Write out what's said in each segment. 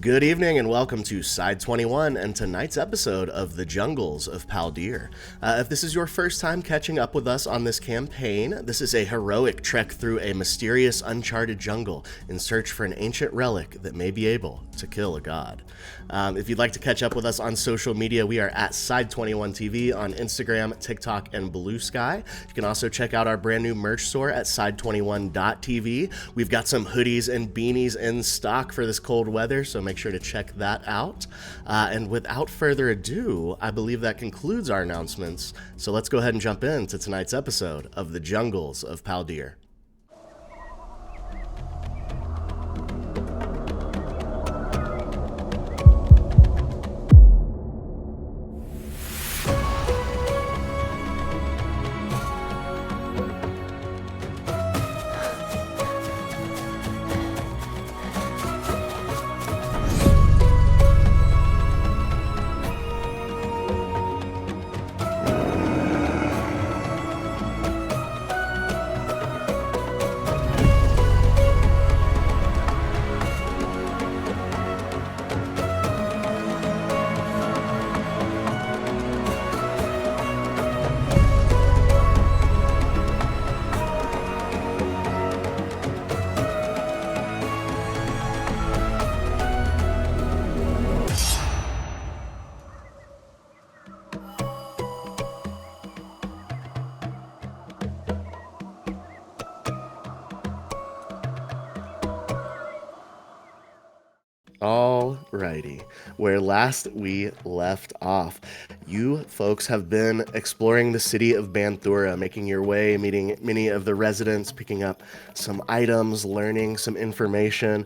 Good evening and welcome to Side 21 and tonight's episode of The Jungles of Paldir. If this is your first time catching up with us on this campaign, this is a heroic trek through a mysterious uncharted jungle in search for an ancient relic that may be able to kill a god. If you'd like to catch up with us on social media, we are at Side 21 TV on Instagram, TikTok, and Blue Sky. You can also check out our brand new merch store at side21.tv. We've got some hoodies and beanies in stock for this cold weather, so make sure to check that out. And without further ado, I believe that concludes our announcements. So let's go ahead and jump into tonight's episode of The Jungles of Paldir. Alrighty, where last we left off, you folks have been exploring the city of Banthura, making your way, meeting many of the residents, picking up some items, learning some information.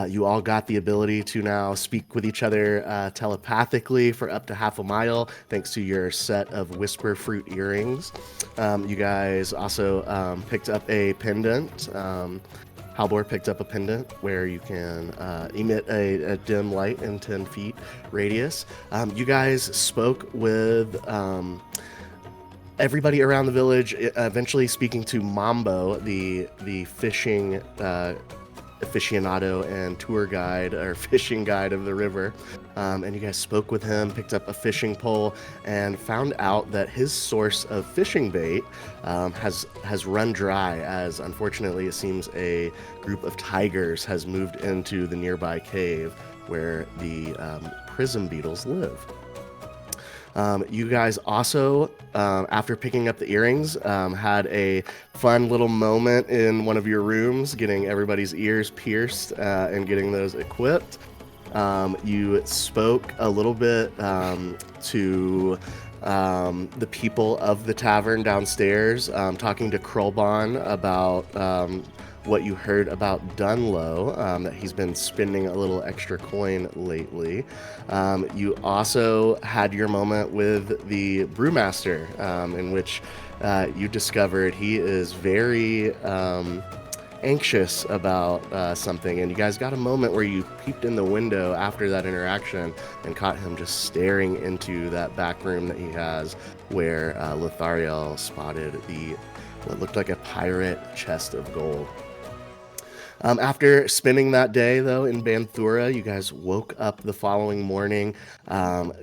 You all got the ability to now speak with each other telepathically for up to half a mile, thanks to your set of whisper fruit earrings. You guys also picked up a pendant. Halbor picked up a pendant where you can emit a dim light in 10 feet radius. You guys spoke with everybody around the village, eventually speaking to Mambo, the fishing aficionado and tour guide or fishing guide of the river. And you guys spoke with him, picked up a fishing pole, and found out that his source of fishing bait has run dry, as unfortunately it seems a group of tigers has moved into the nearby cave where the prism beetles live. You guys also, after picking up the earrings, had a fun little moment in one of your rooms, getting everybody's ears pierced and getting those equipped. You spoke a little bit to the people of the tavern downstairs, talking to Krolbon about what you heard about Dunlow, that he's been spending a little extra coin lately. You also had your moment with the brewmaster, in which you discovered he is very anxious about something, and you guys got a moment where you peeped in the window after that interaction and caught him just staring into that back room that he has, where Lothariel spotted what looked like a pirate chest of gold. After spending that day, though, in Banthura, you guys woke up the following morning,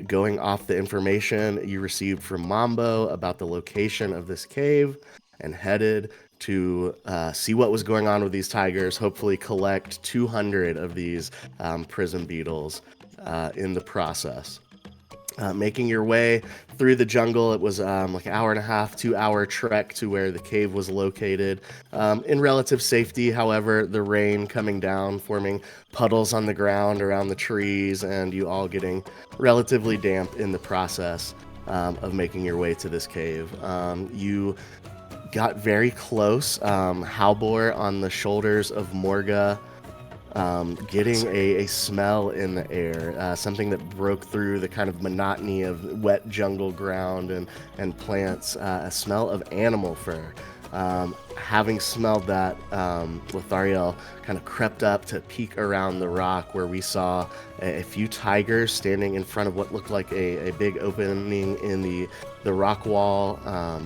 going off the information you received from Mambo about the location of this cave, and headed to see what was going on with these tigers, hopefully collect 200 of these prism beetles in the process. Making your way through the jungle, it was like an hour and a half, 2-hour trek to where the cave was located. In relative safety, however, the rain coming down, forming puddles on the ground around the trees, and you all getting relatively damp in the process of making your way to this cave. You got very close, Halbor on the shoulders of Morga, getting a smell in the air, something that broke through the kind of monotony of wet jungle ground and plants, a smell of animal fur. Having smelled that, Lothariel kind of crept up to peek around the rock, where we saw a few tigers standing in front of what looked like a big opening in the rock wall,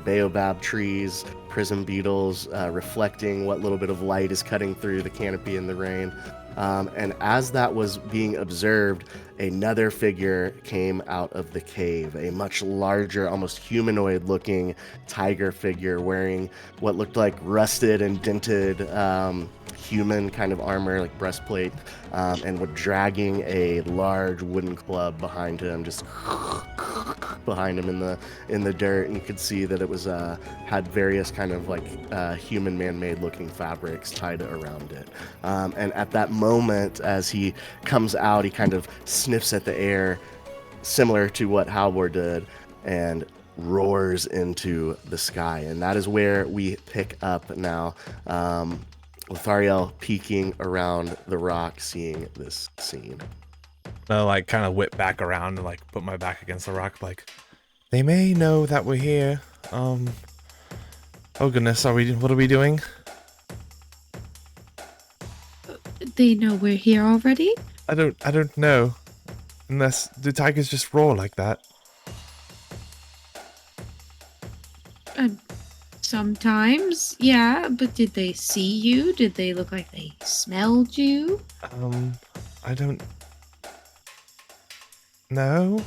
baobab trees, prism beetles reflecting what little bit of light is cutting through the canopy in the rain. And as that was being observed, another figure came out of the cave, a much larger, almost humanoid looking tiger figure wearing what looked like rusted and dented human kind of armor, like breastplate, and was dragging a large wooden club behind him, just behind him in the dirt. And you could see that it was had various kind of like human man-made looking fabrics tied around it. And at that moment, as he comes out, he kind of sniffs at the air, similar to what Halvor did, and roars into the sky. And that is where we pick up now. Lothariel peeking around the rock, seeing this scene. I'll like kind of whip back around and like put my back against the rock, like they may know that we're here. Oh goodness, what are we doing? They know we're here already? I don't know. Unless the tigers just roar like that. Sometimes, yeah, but did they see you? Did they look like they smelled you? I don't know.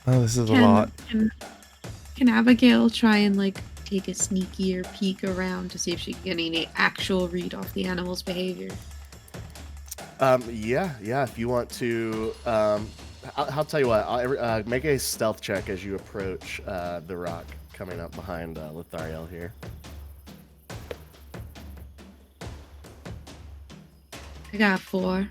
Oh, this is a lot. Can Abigail try and like take a sneakier peek around to see if she can get any actual read off the animal's behavior? Yeah. If you want to, I'll tell you what. I'll make a stealth check as you approach the rock coming up behind Lothariel here. I got 4.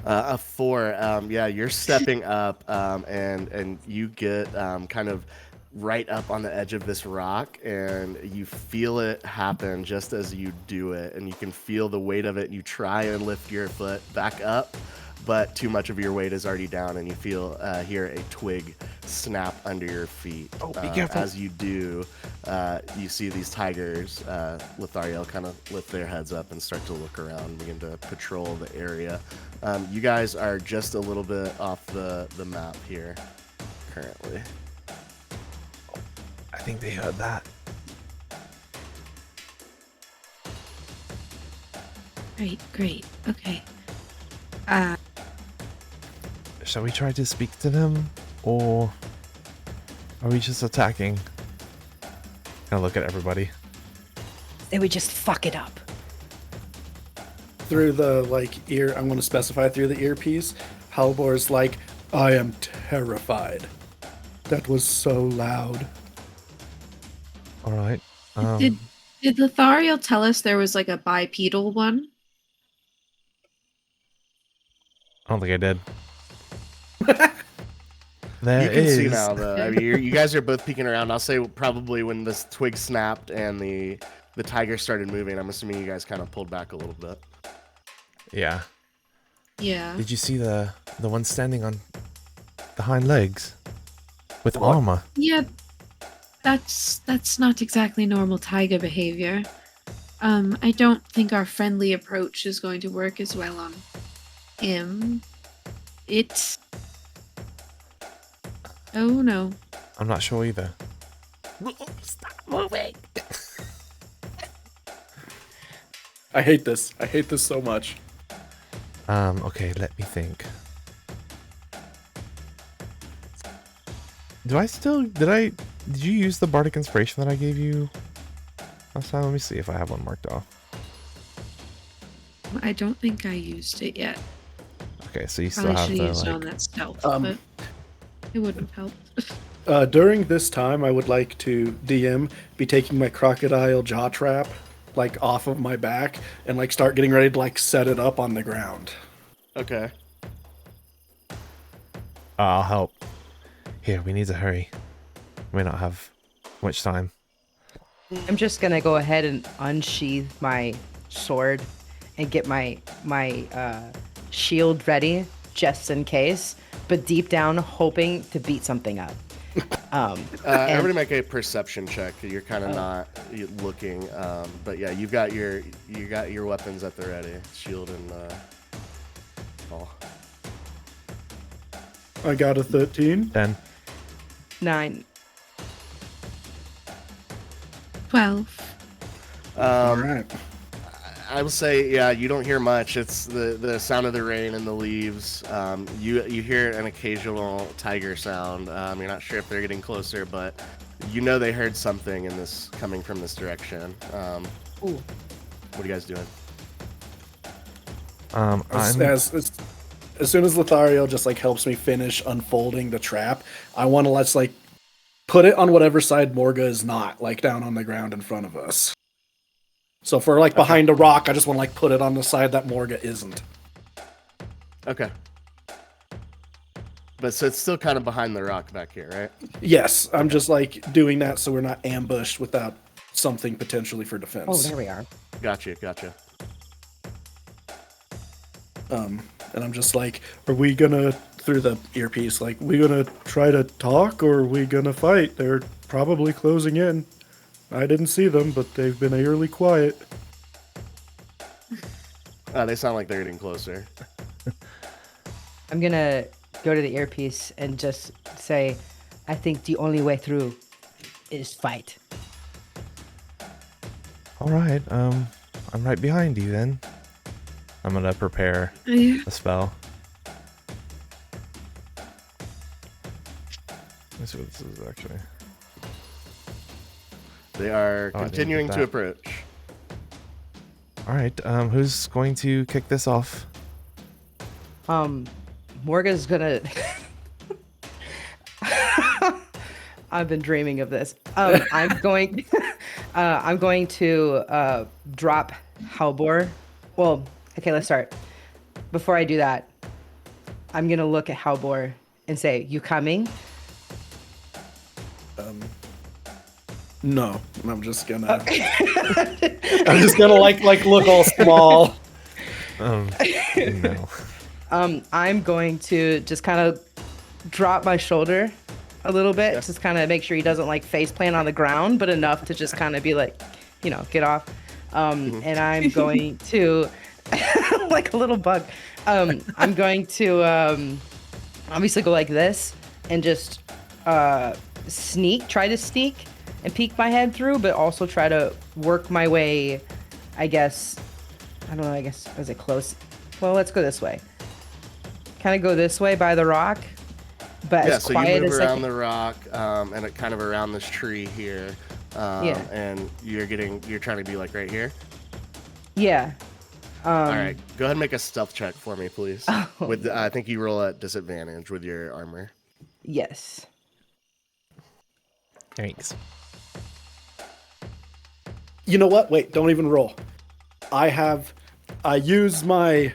A 4. Yeah, you're stepping up, and you get kind of right up on the edge of this rock, and you feel it happen just as you do it, and you can feel the weight of it. You try and lift your foot back up, but too much of your weight is already down, and you feel hear a twig snap under your feet. Oh, be careful. As you do, you see these tigers, Lothariel, kind of lift their heads up and start to look around and begin to patrol the area. You guys are just a little bit off the map here currently. I think they heard that. Great. Okay. Shall we try to speak to them? Or are we just attacking? Kind of look at everybody. They would just fuck it up. Through the ear, I'm going to specify through the earpiece, Halvor's like, I am terrified. That was so loud. All right. Did Lothariel tell us there was like a bipedal one? I don't think I did. You can see now, though. I mean, you guys are both peeking around. I'll say probably when this twig snapped and the tiger started moving, I'm assuming you guys kind of pulled back a little bit. Yeah. Yeah. Did you see the one standing on the hind legs with What? armor? Yeah. That's not exactly normal tiger behavior. I don't think our friendly approach is going to work as well on him. Oh no. I'm not sure either. Stop moving. I hate this. I hate this so much. Okay, let me think. Did you use the bardic inspiration that I gave you last time? Let me see if I have one marked off. I don't think I used it yet. Okay, so you still Probably have should the use it on that stealth, but it wouldn't have helped. During this time, I would like to DM be taking my crocodile jaw trap off of my back and start getting ready to set it up on the ground. Okay. I'll help. Here, we need to hurry. We may not have much time. I'm just gonna go ahead and unsheath my sword and get my shield ready just in case, but deep down hoping to beat something up. Everybody make a perception check. You're kind of not looking, but yeah, you got your weapons at the ready, shield and all. I got a 13. 10. 9. 12. All right. I will say, yeah, you don't hear much. It's the sound of the rain and the leaves. You hear an occasional tiger sound. You're not sure if they're getting closer, but you know they heard something in this coming from this direction. Ooh. What are you guys doing? As soon as Lothario just like helps me finish unfolding the trap, I want to let's like put it on whatever side Morga is not, like down on the ground in front of us. So if we're like behind a rock, I just want to like put it on the side that Morga isn't. Okay. But so it's still kind of behind the rock back here, right? Yes, I'm just like doing that so we're not ambushed without something potentially for defense. Oh, there we are. Gotcha. And I'm just like, are we gonna, through the earpiece, like, we gonna try to talk or are we gonna fight? They're probably closing in. I didn't see them, but they've been eerily quiet. They sound like they're getting closer. I'm gonna go to the earpiece and just say, I think the only way through is fight. All right. I'm right behind you then. I'm gonna prepare Yeah. a spell. Let's see what this is actually. They are Oh, I didn't continuing get to that. approach. All right. Who's going to kick this off? Morga's gonna. I've been dreaming of this. I'm going to drop Halbor. Well, okay, let's start. Before I do that, I'm gonna look at Halbor and say, "You coming?" No, I'm just gonna. I'm just gonna like look all small. No. I'm going to just kind of drop my shoulder a little bit, just kind of make sure he doesn't like face plant on the ground, but enough to just kind of be like, get off. And I'm going to, like a little bug, I'm going to obviously go like this and just try to sneak and peek my head through, but also try to work my way, I guess, is it close? Well, let's go this way. Kind of go this way by the rock, but Yeah, as so quiet you move as I around can. the rock and it kind of around this tree here. Yeah. And you're trying to be like right here. Yeah. All right, go ahead and make a stealth check for me, please. Oh, With I think you roll at disadvantage with your armor. Yes. Thanks. You know what? Wait, don't even roll. I use my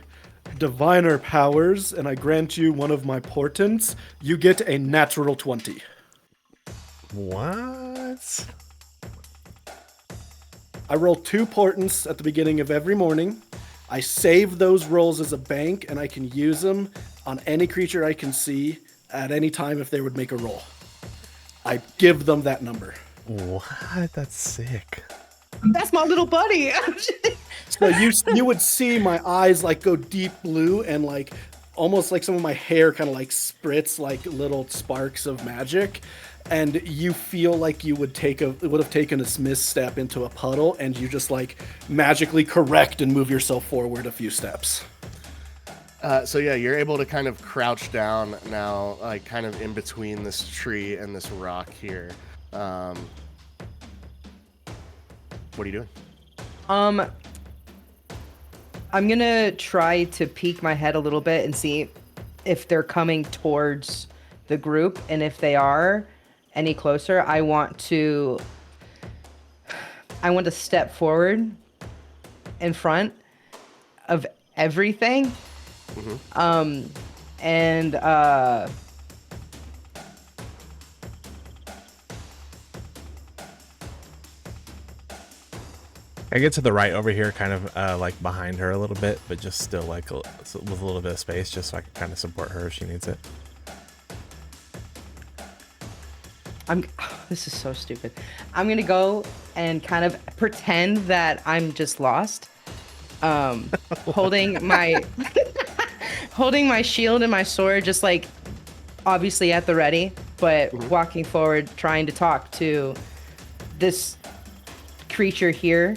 diviner powers and I grant you one of my portents. You get a natural 20. What? I roll 2 portents at the beginning of every morning. I save those rolls as a bank and I can use them on any creature I can see at any time if they would make a roll. I give them that number. What? That's sick. That's my little buddy. So you would see my eyes like go deep blue and like almost like some of my hair kind of like spritz like little sparks of magic, and you feel like you would have taken a misstep into a puddle, and you just like magically correct and move yourself forward a few steps. So yeah, you're able to kind of crouch down now, like kind of in between this tree and this rock here. What are you doing? I'm gonna try to peek my head a little bit and see if they're coming towards the group, and if they are any closer, I want to step forward in front of everything. And I get to the right over here, kind of like behind her a little bit, but just still like with a little bit of space, just so I can kind of support her if she needs it. This is so stupid. I'm gonna go and kind of pretend that I'm just lost, holding my holding my shield and my sword, just like obviously at the ready, but walking forward, trying to talk to this creature here,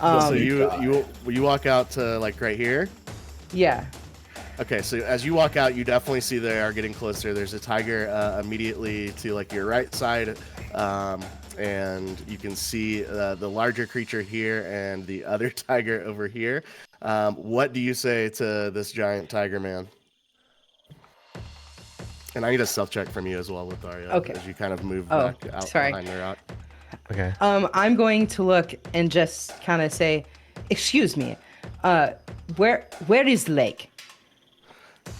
So you walk out to like right here. Yeah. Okay, so as you walk out, you definitely see they are getting closer. There's a tiger immediately to like your right side, and you can see the larger creature here and the other tiger over here. What do you say to this giant tiger man? And I need a self check from you as well, Lothario, Okay. as you kind of move Oh, back out sorry. behind the rock. Okay. I'm going to look and just kind of say, "Excuse me, where is the lake?"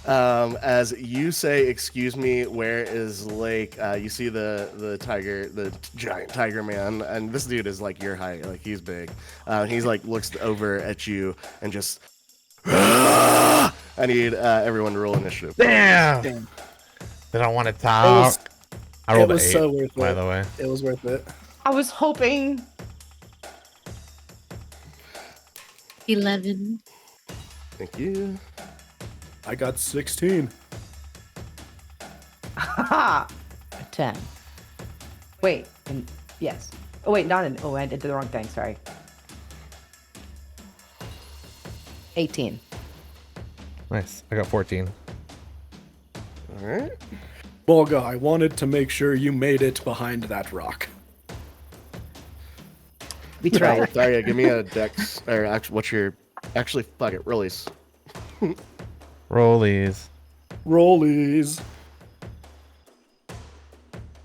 As you say, "Excuse me, where is Lake?" You see the tiger, the giant tiger man, and this dude is like your height, like he's big. He's like looks over at you and just. I need everyone to roll initiative. Damn. Damn. They don't want to talk. I It rolled was an 8, so worth by it. the way. It was worth it. I was hoping. 11. Thank you. I got 16. Haha. 10. Wait. Yes. Oh wait, not an. Oh, I did the wrong thing. Sorry. 18. Nice. I got 14. All right. Bolga, I wanted to make sure you made it behind that rock. We tried. Lothario, give me a dex. Or actually, what's your? Actually, fuck it, release. Rollies. Rollies.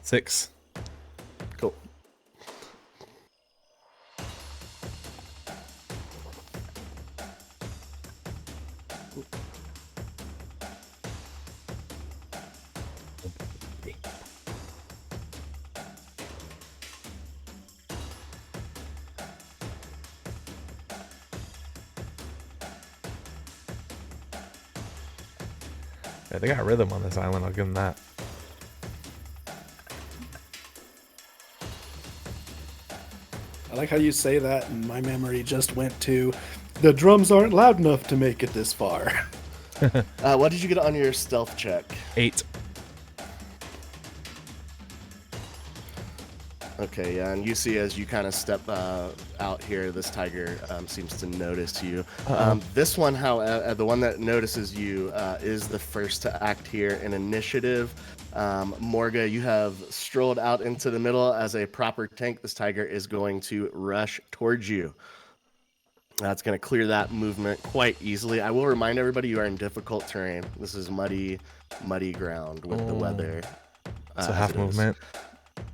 6. Cool. Yeah, they got rhythm on this island. I'll give them that. I like how you say that, and my memory just went to the drums aren't loud enough to make it this far. What did you get on your stealth check? 8. Okay, yeah, and you see as you kind of step out here, this tiger seems to notice you. This one, the one that notices you, is the first to act here in initiative. Morga, you have strolled out into the middle as a proper tank. This tiger is going to rush towards you. That's going to clear that movement quite easily. I will remind everybody you are in difficult terrain. This is muddy ground with the weather. So half movement.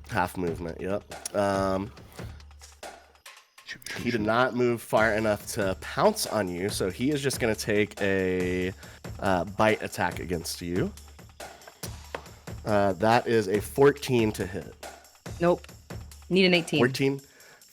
Half movement, yep. He did not move far enough to pounce on you, so he is just going to take a bite attack against you. That is a 14 to hit. Nope. Need an 18.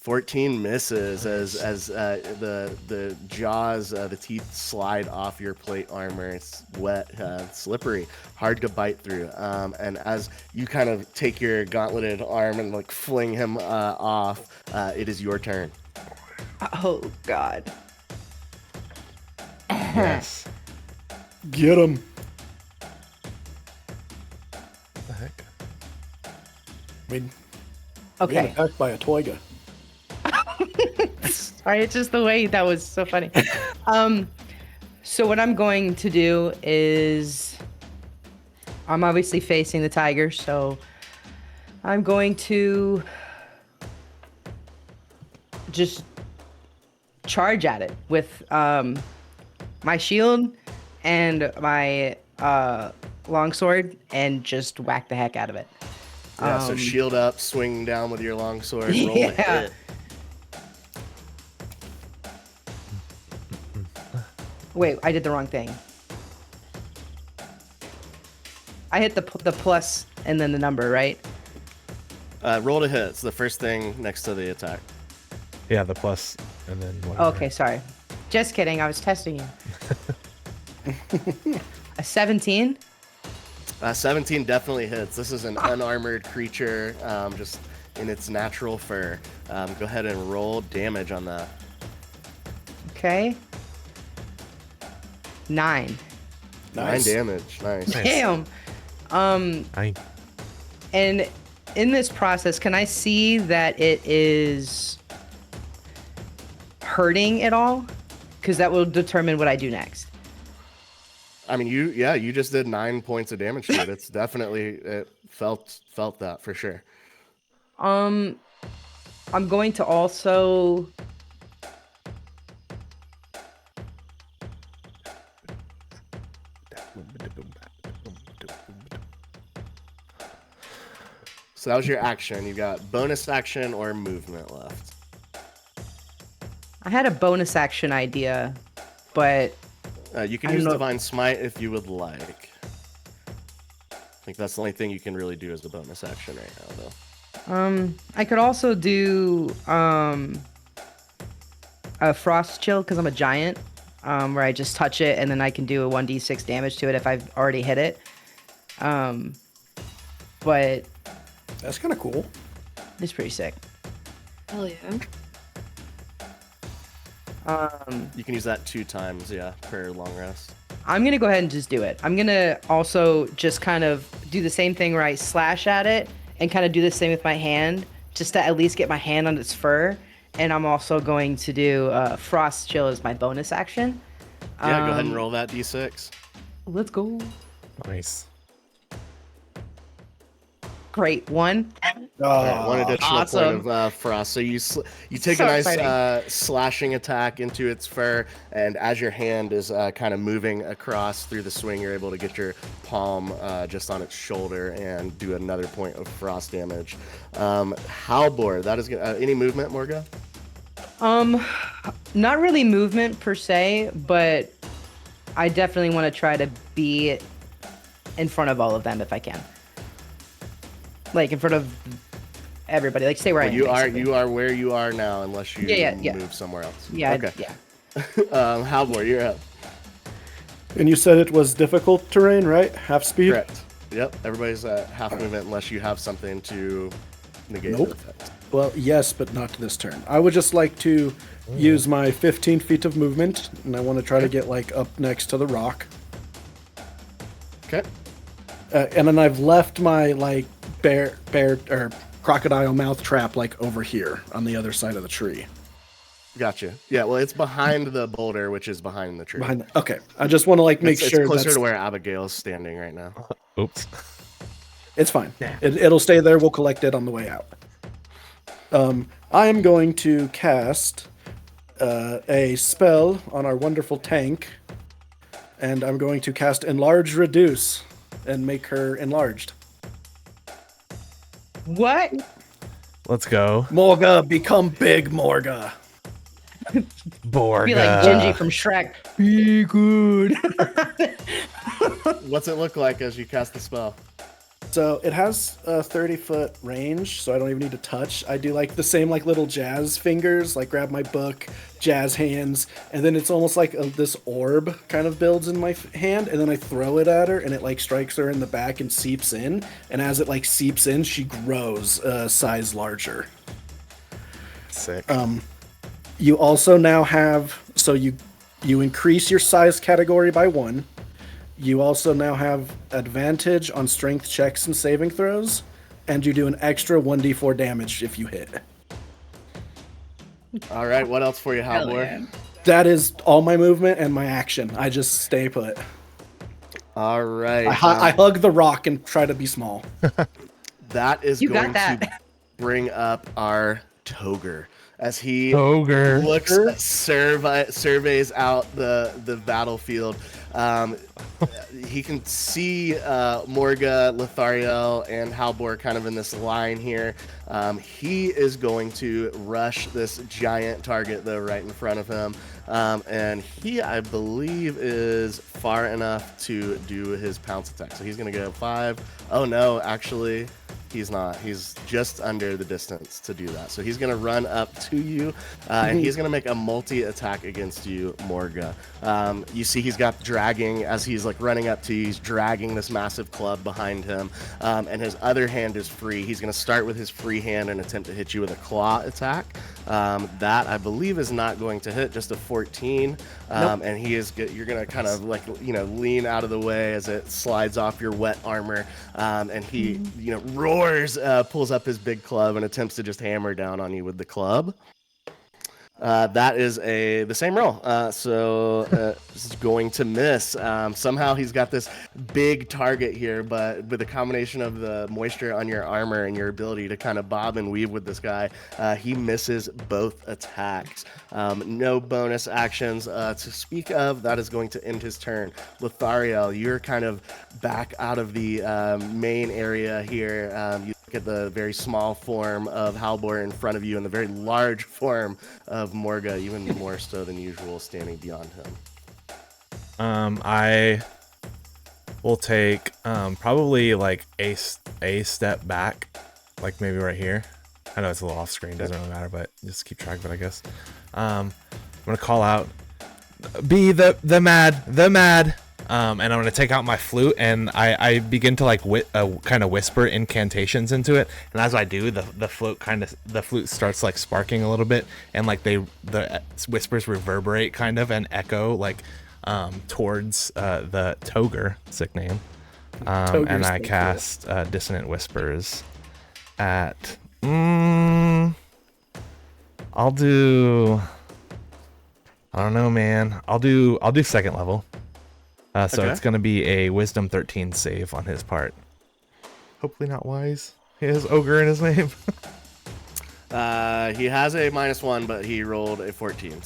14 misses as the jaws, the teeth slide off your plate armor. It's wet, slippery, hard to bite through. And as you kind of take your gauntleted arm and like fling him off, it is your turn. Oh God. Yes. Get him. What the heck? I mean, we got Okay. attacked by a toiga. Sorry, it's just the way that was so funny. So what I'm going to do is I'm obviously facing the tiger, so I'm going to just charge at it with my shield and my longsword and just whack the heck out of it. Yeah, so shield up, swing down with your longsword, roll a Yeah. hit. Wait, I did the wrong thing. I hit the plus and then the number, right? Roll to hit. It's the first thing next to the attack. Yeah, the plus and then whatever. Okay, sorry. Just kidding. I was testing you. A 17? 17 definitely hits. This is an unarmored creature, just in its natural fur. Go ahead and roll damage on that. Okay. 9. Nice. 9 damage. Nice. Damn. I And in this process, can I see that it is hurting at all? Because that will determine what I do next. I mean, you just did 9 points of damage to it. It's definitely it felt that for sure. I'm going to also. So that was your action. You got bonus action or movement left. I had a bonus action idea, but You can I don't use know. Divine Smite if you would like. I think that's the only thing you can really do as a bonus action right now, though. I could also do a frost chill because I'm a giant, where I just touch it and then I can do a 1d6 damage to it if I've already hit it. But That's kind of cool. it's pretty sick. Hell yeah. You can use that 2 times, yeah, per long rest. I'm gonna go ahead and just do it. I'm gonna also just kind of do the same thing where I slash at it and kind of do the same with my hand, just to at least get my hand on its fur. And I'm also going to do frost chill as my bonus action. Yeah, go ahead and roll that d6. Let's go. Nice. Great. 1. Alright, 1 additional awesome. point of frost. So you take So a nice exciting. slashing attack into its fur, and as your hand is kind of moving across through the swing, you're able to get your palm just on its shoulder and do another point of frost damage. Halbor, that is any movement, Morga? Not really movement per se, but I definitely want to try to be in front of all of them if I can. Like in front of everybody. Like stay where I am. You basically. are where you are now, unless you Yeah. move somewhere else. Yeah. Okay. Yeah. Halbor, you're up. And you said it was difficult terrain, right? Half speed? Correct. Yep. Everybody's at half movement unless you have something to negate Nope. the effect. Well, yes, but not this turn. I would just like to use my 15 feet of movement, and I want to try to get like up next to the rock. Okay. And then I've left my like bear or crocodile mouth trap like over here on the other side of the tree. Gotcha. Yeah. Well, it's behind the boulder, which is behind the tree. Okay, I just want to like make it's sure closer that's to where Abigail's standing right now. Oops. it's fine. It'll stay there. We'll collect it on the way out. I am going to cast a spell on our wonderful tank, and I'm going to cast Enlarge Reduce and make her enlarged. What? Let's go. Morga, become big, Morga. Borga. Be like Gingy from Shrek. Be good. What's it look like as you cast the spell? So it has a 30-foot range, so I don't even need to touch. I do like the same like little jazz fingers, like grab my book, jazz hands, and then it's almost like this orb kind of builds in my hand, and then I throw it at her, and it like strikes her in the back and seeps in. And as it like seeps in, she grows size larger. Sick. You also now have, so you increase your size category by 1. You also now have advantage on strength checks and saving throws, and you do an extra 1d4 damage if you hit. All right. What else for you, Hell Halbor? yeah. That is all my movement and my action. I just stay put. All right. I hug the rock and try to be small. That is You got going that. to bring up our Toger as he Ogre. looks surveys out the battlefield. He can see Morga, Lothariel, and Halbor kind of in this line here. He is going to rush this giant target though right in front of him, and he, I believe, is far enough to do his pounce attack. So he's going to go 5. Oh no, actually. He's not. He's just under the distance to do that. So he's going to run up to you, and he's going to make a multi-attack against you, Morga. You see he's got dragging, as he's like running up to you, he's dragging this massive club behind him, and his other hand is free. He's going to start with his free hand and attempt to hit you with a claw attack. That, I believe, is not going to hit, just a 14. Nope. And you're going to kind of like, lean out of the way as it slides off your wet armor, and he, roars, pulls up his big club and attempts to just hammer down on you with the club. That is the same roll. This is going to miss. Somehow he's got this big target here, but with a combination of the moisture on your armor and your ability to kind of bob and weave with this guy, he misses both attacks. No bonus actions to speak of. That is going to end his turn. Lothariel, you're kind of back out of the main area here. You look at the very small form of Halbor in front of you and the very large form of Morga, even more so than usual, standing beyond him. I will take probably like a step back, like maybe right here. I know it's a little off screen, doesn't really matter, but just keep track of it, I guess. I'm gonna call out, be the mad, and I'm gonna take out my flute, and I begin to like kind of whisper incantations into it, and as I do, the flute starts like sparking a little bit, and like the whispers reverberate kind of and echo like towards the Toger, sick name, and I cast dissonant whispers at I'll do, I don't know, man. I'll do second level. So Okay. it's gonna be a Wisdom 13 save on his part. Hopefully not wise. He has ogre in his name. He has a -1, but he rolled a 14,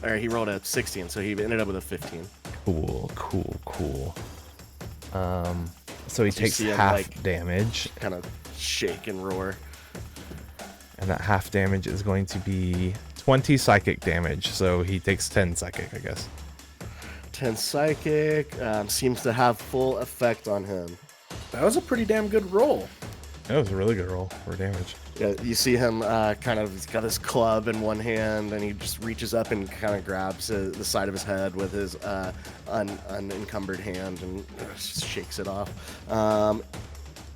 or he rolled a 16, so he ended up with a 15. Cool. So he So you takes see him, half like, damage, Kind of shake and roar. and that half damage is going to be 20 psychic damage. So he takes 10 psychic, I guess. 10 psychic seems to have full effect on him. That was a pretty damn good roll. That was a really good roll for damage. Yeah, you see him he's got his club in one hand, and he just reaches up and kind of grabs the side of his head with his unencumbered hand and just shakes it off.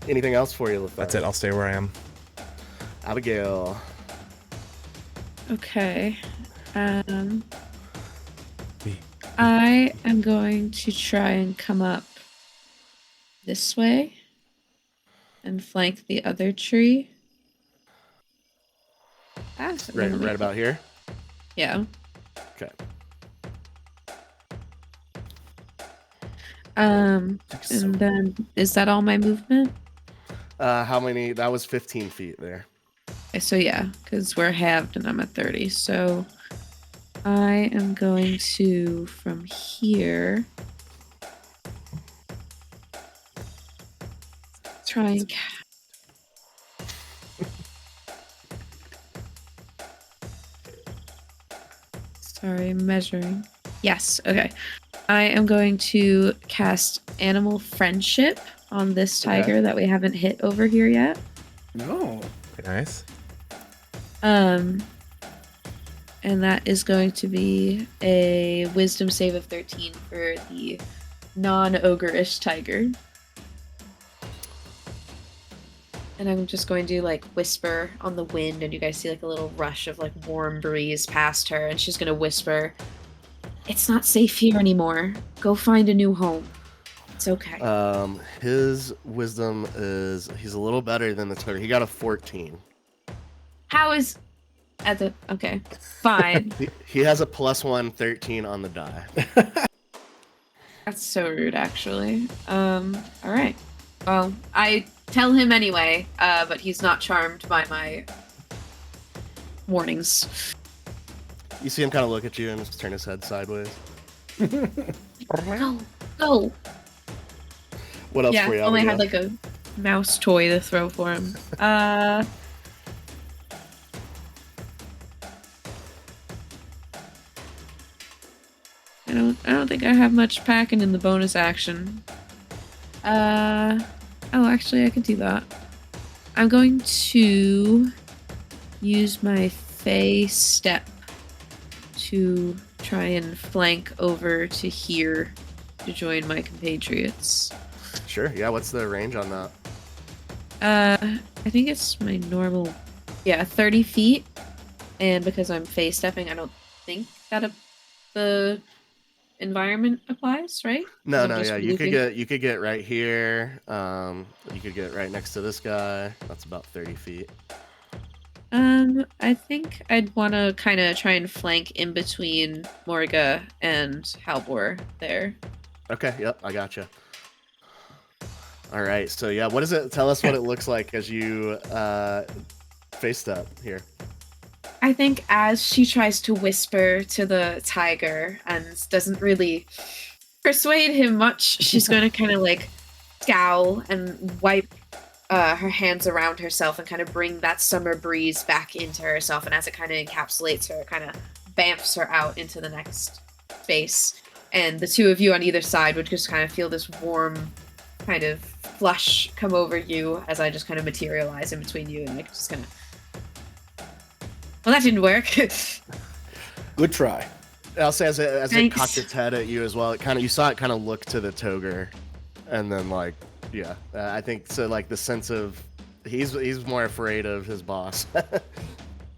Anything else for you, Lethal? That's it. I'll stay where I am. Abigail. Okay. B. I am going to try and come up this way and flank the other tree. Right about here? Yeah. Okay. And then is that all my movement? How many? That was 15 feet there. So yeah, because we're halved and I'm at 30. So I am going to, from here, try and sorry, measuring. Yes, okay. I am going to cast Animal Friendship on this tiger that we haven't hit over here yet. No. Nice. And that is going to be a Wisdom save of 13 for the non-ogre-ish tiger. And I'm just going to like whisper on the wind, and you guys see like a little rush of like warm breeze past her, and she's gonna whisper, "It's not safe here anymore. Go find a new home. It's okay." His wisdom he's a little better than the total. He got a 14. How is at the okay, fine. He has a +1 13 on the die. That's so rude, actually. All right. Well, I tell him anyway, but he's not charmed by my warnings. You see him kind of look at you and just turn his head sideways. Go. What else Yeah, for you? only Abigail? had like a mouse toy to throw for him. I don't think I have much packing in the bonus action. Oh, actually, I could do that. I'm going to use my Fey step to try and flank over to here to join my compatriots. Sure. Yeah. What's the range on that? I think it's my normal, 30 feet. And because I'm Fey stepping, I don't think that the environment applies, right? No, I'm no, just yeah. moving. You could get right here. You could get right next to this guy. That's about 30 feet. I think I'd want to kind of try and flank in between Morga and Halbor there. Okay, yep, I gotcha. All right, so yeah, what is it? Tell us what it looks like as you faced up here. I think as she tries to whisper to the tiger and doesn't really persuade him much, she's going to kind of like scowl and wipe her hands around herself and kind of bring that summer breeze back into herself. And as it kind of encapsulates her, kind of bamfs her out into the next space. And the two of you on either side would just kind of feel this warm kind of flush come over you as I just kind of materialize in between you and like just kind of. Well, that didn't work. Good try. I'll say as it Thanks. cocked its head at you as well, you saw it kind of look to the Toger, and then like, yeah, I think so. Like the sense of he's more afraid of his boss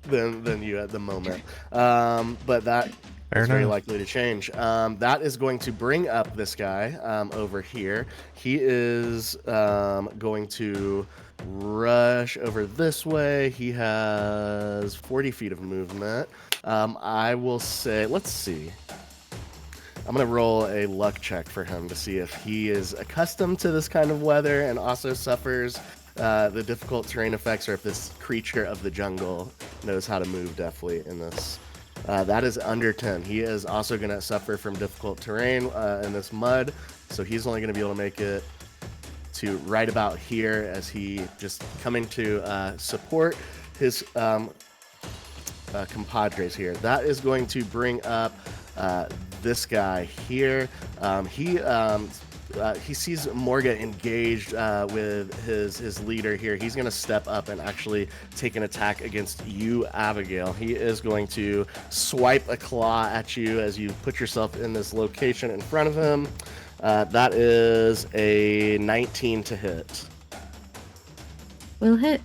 than you at the moment. But that is very likely to change. That is going to bring up this guy over here. He is going to rush over this way. He has 40 feet of movement. I will say, let's see. I'm going to roll a luck check for him to see if he is accustomed to this kind of weather and also suffers the difficult terrain effects, or if this creature of the jungle knows how to move deftly in this. That is under 10. He is also going to suffer from difficult terrain in this mud, so he's only going to be able to make it to right about here as he just coming to support his compadres here. That is going to bring up this guy here. He sees Morga engaged with his leader here. He's going to step up and actually take an attack against you, Abigail. He is going to swipe a claw at you as you put yourself in this location in front of him. That is a 19 to hit. Will hit.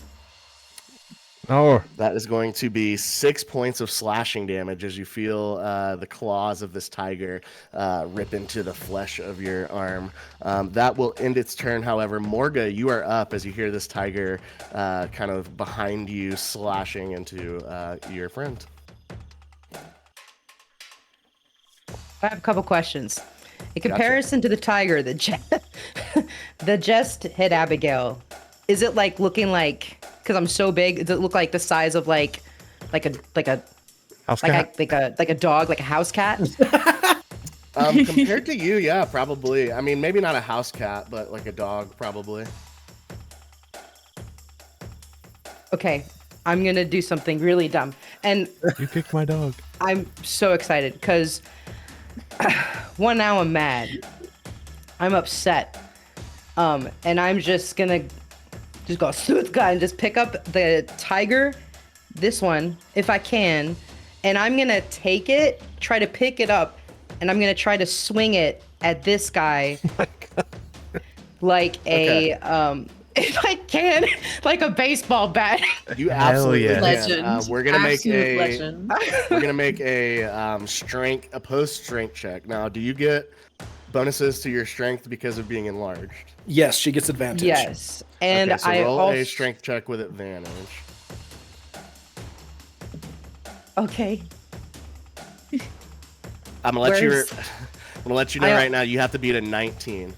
Oh, That is going to be 6 points of slashing damage as you feel the claws of this tiger rip into the flesh of your arm. That will end its turn. However, Morga, you are up as you hear this tiger kind of behind you slashing into your friend. I have a couple questions. In comparison to the tiger, the just hit Abigail. Is it like looking like, because I'm so big, does it look like the size of like a house cat. like a dog, like a house cat? Compared to you, yeah, probably. I mean, maybe not a house cat, but like a dog, probably. Okay, I'm gonna do something really dumb, and You picked my dog. I'm so excited because now I'm mad, I'm upset, and I'm just gonna go Sutka and just pick up the tiger, this one, if I can, and I'm gonna take it, try to pick it up, and I'm gonna try to swing it at this guy, like a if I can, like a baseball bat. You absolutely yeah. can. Legend. We're gonna make Absolute legend. we're gonna make a post strength check. Now, do you get bonuses to your strength because of being enlarged? Yes, she gets advantage. Yes, and Okay, so I roll also a strength check with advantage. okay. I'm gonna let you. Where's- I'm gonna let you know I- right now. You have to beat a 19.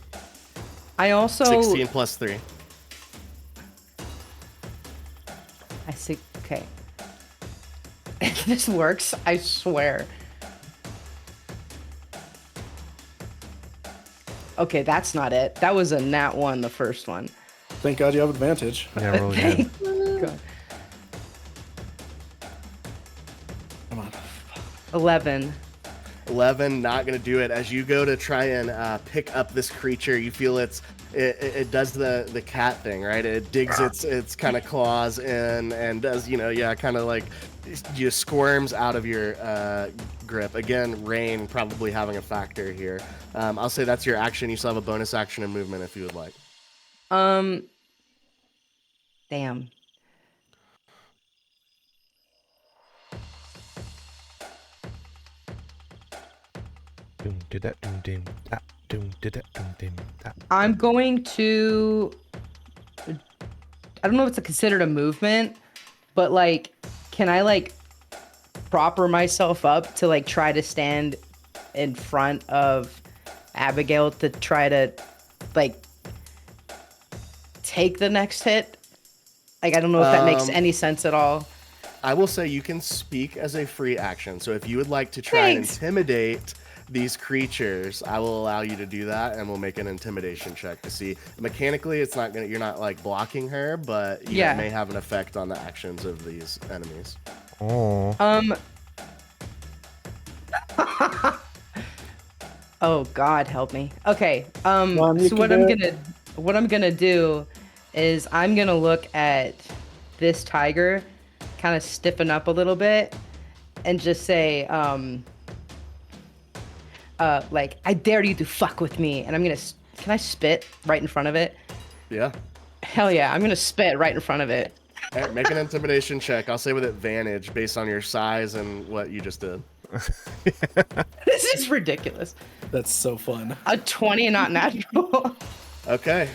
I also 16 plus 3. I see. Okay. If this works, I swear. Okay, that's not it. That was a nat 1, the first one. Thank God you have advantage. Yeah, roll again. Thank God. Come on. 11. 11, not gonna do it. As you go to try and pick up this creature, you feel it does the cat thing, right? It digs its kind of claws in and does, kind of like just squirms out of your grip. Again, rain probably having a factor here. I'll say that's your action. You still have a bonus action and movement if you would like. Damn. Doom, did that, doom, dim, that, doom, did that, doom, dim, that. I'm going to. I don't know if it's considered a movement, but like can I like proper myself up to like try to stand in front of Abigail to try to like take the next hit? Like, I don't know if that makes any sense at all. I will say you can speak as a free action. So if you would like to try and Thanks. intimidate these creatures, I will allow you to do that, and we'll make an intimidation check to see. Mechanically, it's not gonna. You're not like blocking her, but it may have an effect on the actions of these enemies. Oh. Oh God, help me. Okay. on, you So can do it. what I'm gonna do is I'm gonna look at this tiger, kind of stiffen up a little bit, and just say, like, I dare you to fuck with me, and I'm gonna. Can I spit right in front of it? Yeah. Hell yeah, I'm gonna spit right in front of it. All right, make an intimidation check. I'll say with advantage based on your size and what you just did. This is ridiculous. That's so fun. A 20 and not natural. Okay.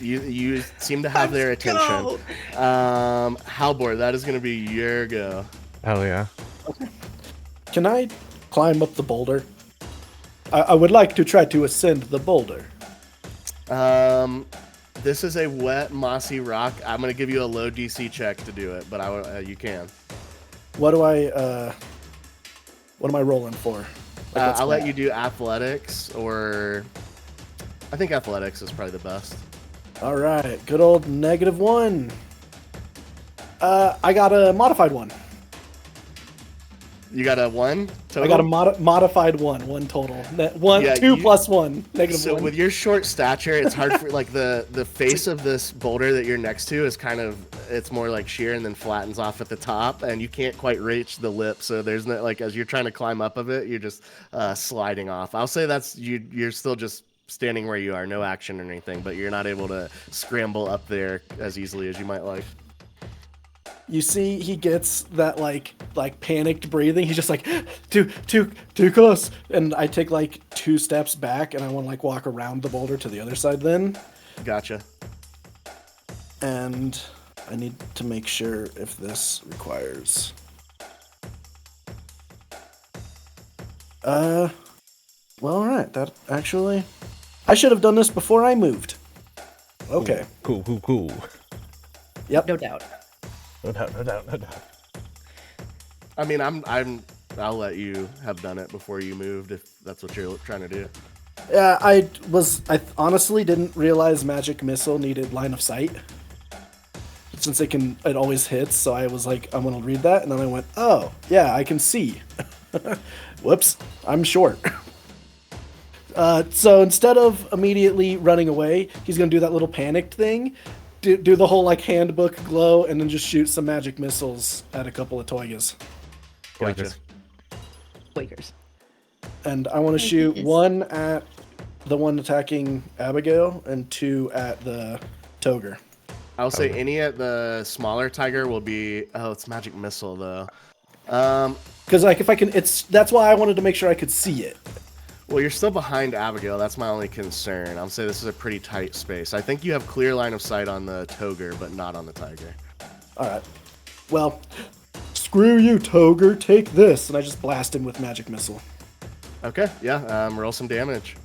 You seem to have their attention. Halbor, that is going to be your go. Hell yeah. Can I climb up the boulder? I would like to try to ascend the boulder. This is a wet, mossy rock. I'm going to give you a low DC check to do it, but you can. What am I rolling for? I'll let you do athletics, or I think athletics is probably the best. All right, good old -1. I got a modified 1. You got a 1 total? I got a modified 1 total. Yeah, 2 plus 1, -1. So with your short stature, it's hard for like the face of this boulder that you're next to is kind of, it's more like sheer and then flattens off at the top, and you can't quite reach the lip. So there's no, like, as you're trying to climb up of it, you're just sliding off. I'll say that's you're still just standing where you are, no action or anything, but you're not able to scramble up there as easily as you might like. You see, he gets that like panicked breathing. He's just like too close, and I take like 2 steps back, and I want to like walk around the boulder to the other side. Then, Gotcha. And I need to make sure if this requires. Well, all right. That actually, I should have done this before I moved. Okay. Cool. Yep. No doubt. No doubt. I mean, I'll let you have done it before you moved if that's what you're trying to do. Yeah, I honestly didn't realize magic missile needed line of sight. Since it always hits, so I was like, I'm gonna read that, and then I went, oh, yeah, I can see. Whoops, I'm short. So instead of immediately running away, he's gonna do that little panicked thing, do the whole like handbook glow, and then just shoot some magic missiles at a couple of Toigas. Gotcha. Quakers. And I want to shoot 1 at the one attacking Abigail and 2 at the Toger. I'll say any at the smaller tiger will be. Oh, it's magic missile though. Because like if I can, that's why I wanted to make sure I could see it. Well, you're still behind Abigail. That's my only concern. I'll say this is a pretty tight space. I think you have clear line of sight on the Toger, but not on the tiger. All right. Well, screw you, Toger. Take this, and I just blast him with magic missile. Okay. Yeah. Roll some damage.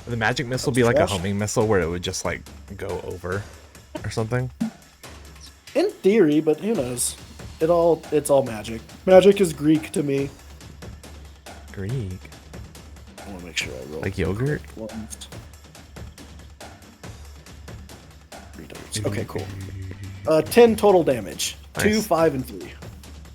Would the magic missile be like a homing missile where it would just like go over or something? In theory, but who knows? It's all magic. Magic is Greek to me. Greek. I want to make sure I roll. Like yogurt? 3 darts. Okay, cool. 10 total damage. Nice. 2, 5, and 3.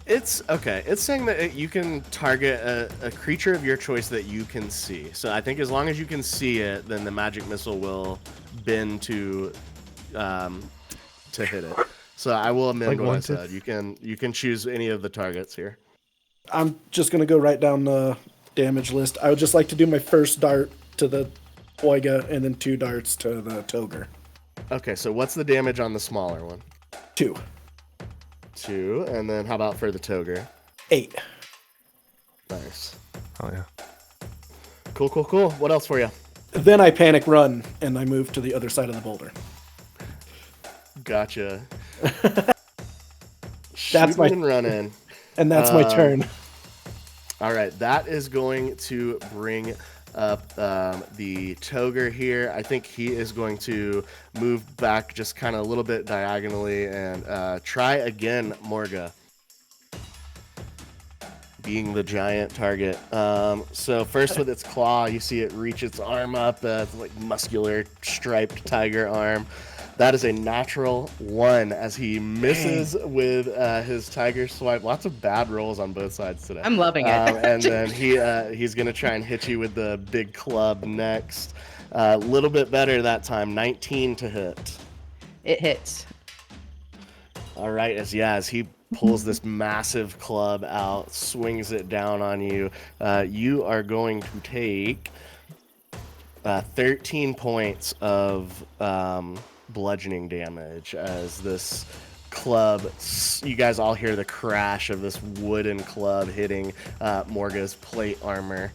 It's okay. It's saying that you can target a creature of your choice that you can see. So I think as long as you can see it, then the magic missile will bend to hit it. So I will amend what I said. You can choose any of the targets here. I'm just gonna go right down the damage list. I would just like to do my first dart to the Oiga and then 2 darts to the Toger. Okay, so what's the damage on the smaller one? 2. 2, and then how about for the Toger? 8. Nice. Oh yeah. Cool. What else for you? Then I panic run and I move to the other side of the boulder. Gotcha. That's my shooting and running. and that's my turn. All right, that is going to bring up the Toger here. I think he is going to move back just kind of a little bit diagonally and try again, Morga, being the giant target. So first with its claw, you see it reach its arm up, like muscular striped tiger arm. That is a natural 1 as he misses with his tiger swipe. Lots of bad rolls on both sides today. I'm loving it. And then he's going to try and hit you with the big club next. A little bit better that time, 19 to hit. It hits. All right, as he pulls this massive club out, swings it down on you, you are going to take 13 points of bludgeoning damage as this club, you guys all hear the crash of this wooden club hitting Morga's plate armor,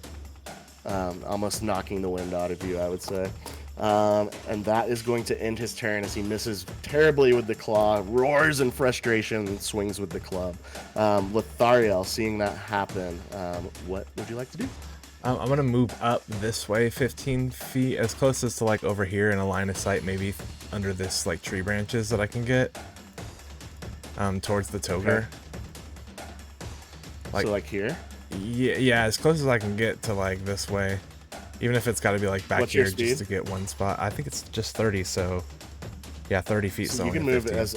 almost knocking the wind out of you, I would say. And that is going to end his turn as he misses terribly with the claw, roars in frustration, and swings with the club. Lothariel, seeing that happen, what would you like to do? I'm going to move up this way 15 feet, as close as to like over here in a line of sight, maybe under this like tree branches that I can get towards the Toger. Okay. So like here? Yeah, as close as I can get to like this way. Even if it's got to be like back What's your here speed? just to get one spot. I think it's just 30, so yeah, 30 feet. So you can move as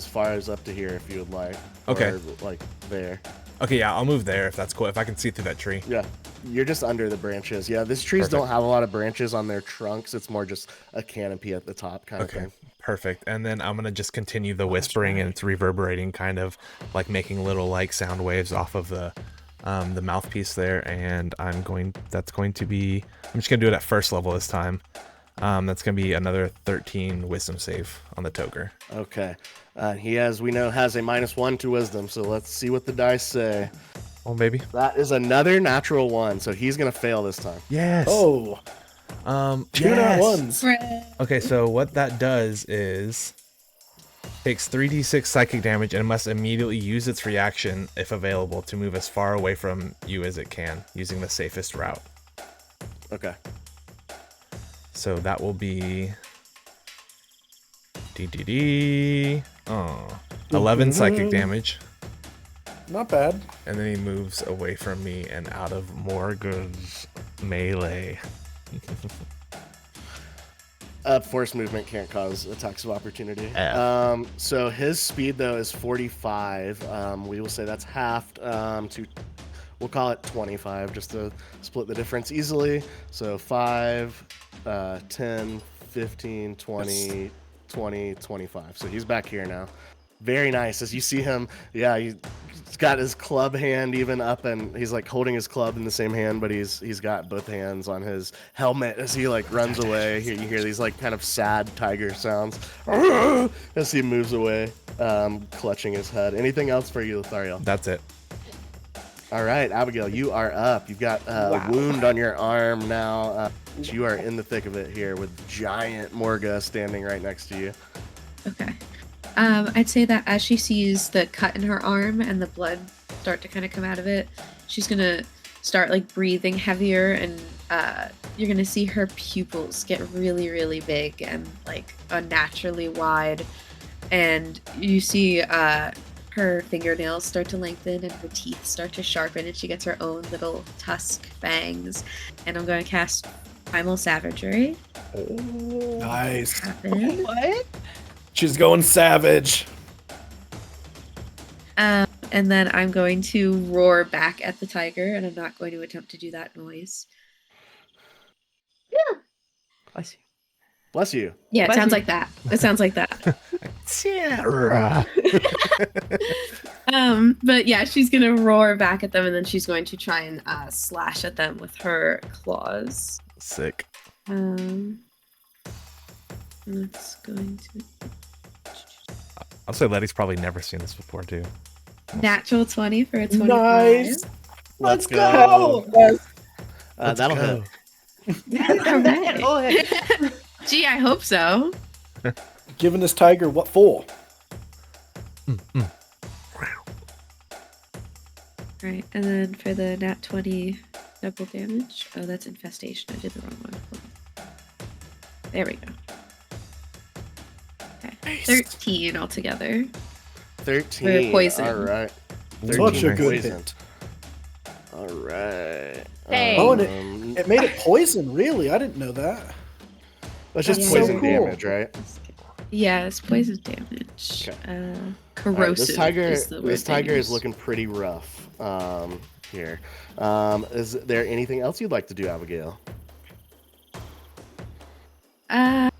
far as up to here if you would like. Okay. Or like there. Okay, yeah, I'll move there if that's cool. If I can see through that tree. Yeah, you're just under the branches. Yeah, these trees don't have a lot of branches on their trunks. It's more just a canopy at the top kind of thing. Perfect. And then I'm going to just continue the whispering, and it's reverberating, kind of like making little like sound waves off of the mouthpiece there. And I'm just going to do it at first level this time. That's going to be another 13 wisdom save on the Toger. Okay. He, as we know, has a -1 to wisdom, so let's see what the dice say. Oh, baby. That is another natural 1, so he's going to fail this time. Yes. Oh. Two nat ones. Okay, so what that does is takes 3d6 psychic damage and must immediately use its reaction, if available, to move as far away from you as it can, using the safest route. Okay. So that will be 11 psychic damage. Not bad. And then he moves away from me and out of Morga's melee. Force movement can't cause attacks of opportunity. F. So his speed, though, is 45. We will say that's halved to, we'll call it 25, just to split the difference easily. So 5, 10, 15, 20, 20, 25. So he's back here now. Very nice. As you see him, yeah, he's got his club hand even up, and he's like holding his club in the same hand, but he's got both hands on his helmet as he like runs away. You hear these like kind of sad tiger sounds as he moves away, clutching his head. Anything else for you, Lothariel? That's it. All right, Abigail, you are up. You've got a wound on your arm now. You are in the thick of it here with giant Morga standing right next to you. Okay. I'd say that as she sees the cut in her arm and the blood start to kind of come out of it, she's gonna start like breathing heavier, and you're gonna see her pupils get really, really big and like unnaturally wide, and you see her fingernails start to lengthen and her teeth start to sharpen, and she gets her own little tusk fangs. And I'm going to cast Primal Savagery. Nice. Happen. What? She's going savage. And then I'm going to roar back at the tiger, and I'm not going to attempt to do that noise. Yeah. Bless you. Bless you. Yeah, it Bless sounds you. like that. It sounds like that. Sarah. But yeah, she's gonna roar back at them, and then she's going to try and slash at them with her claws. Sick. That's going to I'll say Letty's probably never seen this before, too. natural 20 for a 25. Nice. Let's go. That'll go. hit. All right. Oh, hey. Gee, I hope so. Giving this tiger what for? Right, and then for the nat 20 double damage. Oh, that's infestation. I did the wrong one. Hold on. There we go. Okay. Nice. 13 altogether. 13. poison. All right. Such a 13 good poison. hit. All right. Dang. Oh, and it made it poison. Really, I didn't know that. That's just That's poison so cool. damage, right? Yeah, it's poison damage. Okay. Corrosive. All right, this tiger, is the word this they tiger is use. looking pretty rough here. Is there anything else you'd like to do, Abigail? I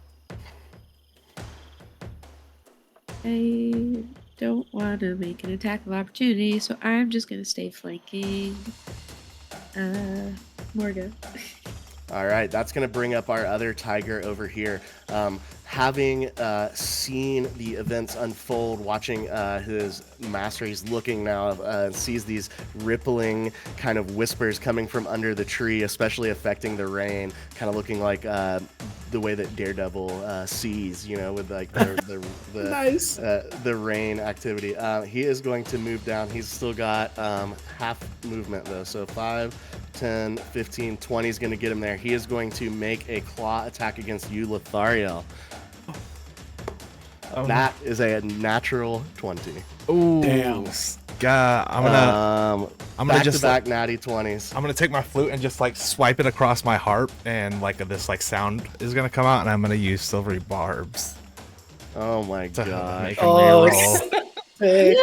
don't want to make an attack of opportunity, so I'm just gonna stay flanking. Morga. All right, that's going to bring up our other tiger over here. Having seen the events unfold, watching his master, he's looking now and sees these rippling kind of whispers coming from under the tree, especially affecting the rain, kind of looking like the way that Daredevil sees, you know, with like the Nice. the rain activity. He is going to move down. He's still got half movement though, so 5, 10, 15, 20 is going to get him there. He is going to make a claw attack against you, Lothariel. Oh, That is a natural 20. Ooh, Damn. God, I'm gonna back just to back natty 20s. I'm gonna take my flute and just like swipe it across my harp, and like this like sound is gonna come out, and I'm gonna use silvery barbs Oh my to god. make a Oh, reroll. sick.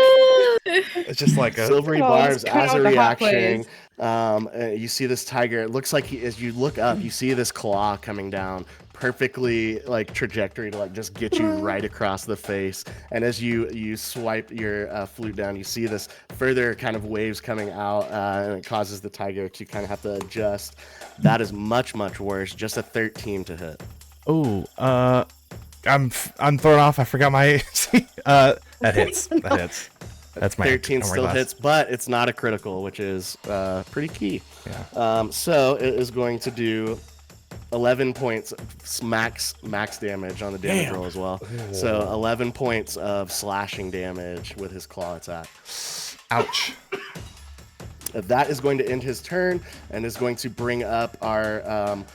It's just like a Silvery Oh, barbs just cut as out a the hot reaction. plays. You see this tiger. It looks like as you look up, you see this claw coming down, perfectly like trajectory to like just get you right across the face. And as you swipe your flute down, you see this further kind of waves coming out, and it causes the tiger to kind of have to adjust. That is much worse. Just a 13 to hit. ooh, I'm thrown off. I forgot my AC. That hits. That hits. That's my 13 armor still class. hits, but it's not a critical, which is pretty key. Yeah. So it is going to do 11 points max damage on the damage Damn. roll as well. So 11 points of slashing damage with his claw attack. Ouch. That is going to end his turn and is going to bring up our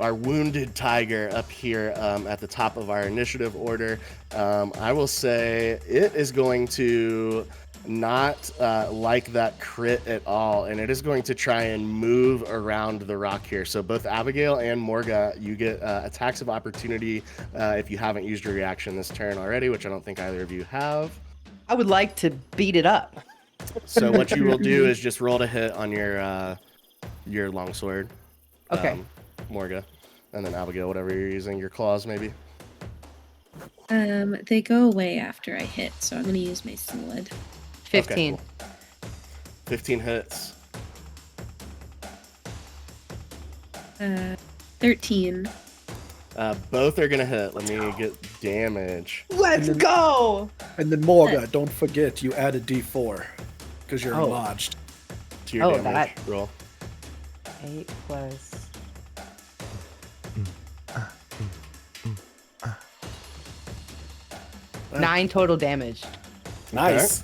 wounded tiger up here at the top of our initiative order. I will say it is going to not like that crit at all, and it is going to try and move around the rock here. So both Abigail and Morga, you get attacks of opportunity if you haven't used your reaction this turn already, which I don't think either of you have. I would like to beat it up. So what you will do is just roll to hit on your longsword. Okay. Morga, and then Abigail, whatever you're using, your claws maybe. They go away after I hit, so I'm gonna use my sword. 15. Okay, cool. 15 hits. 13. Both are gonna hit. Let me get damage. Let's go! And then Morga, don't forget you add a D4 because you're Oh. lodged. To your Oh, damage that- roll. 8 plus. Nine total damage. Nice.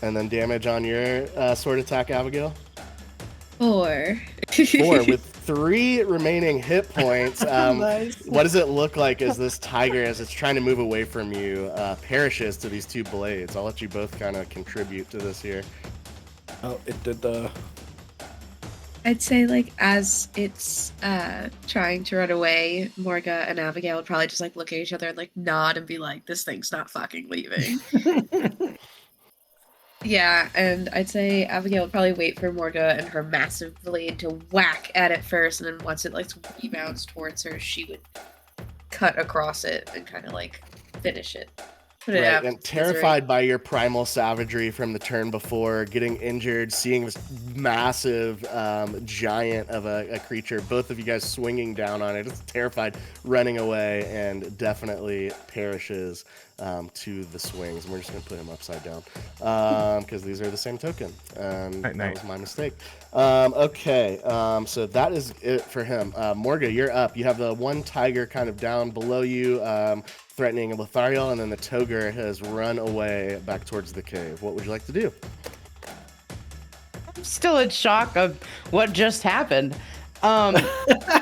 And then damage on your sword attack, Abigail. 4. 4 with 3 remaining hit points. Nice. What does it look like as this tiger, as it's trying to move away from you, perishes to these 2 blades? I'll let you both kind of contribute to this here. Oh, it did the. I'd say, like, as it's trying to run away, Morga and Abigail would probably just, like, look at each other and, like, nod and be like, this thing's not fucking leaving. Yeah, and I'd say Abigail would probably wait for Morga and her massive blade to whack at it first, and then once it, like, rebounds towards her, she would cut across it and kind of, like, finish it. Put it Right, out. and terrified by your primal savagery from the turn before, getting injured, seeing this massive giant of a creature, both of you guys swinging down on it, it's terrified, running away, and definitely perishes to the swings. And we're just going to put him upside down because these are the same token. That was my mistake. Okay, so that is it for him. Morga, you're up. You have the one tiger kind of down below you, threatening Lothariel, and then the Toger has run away back towards the cave. What would you like to do? still in shock of what just happened. That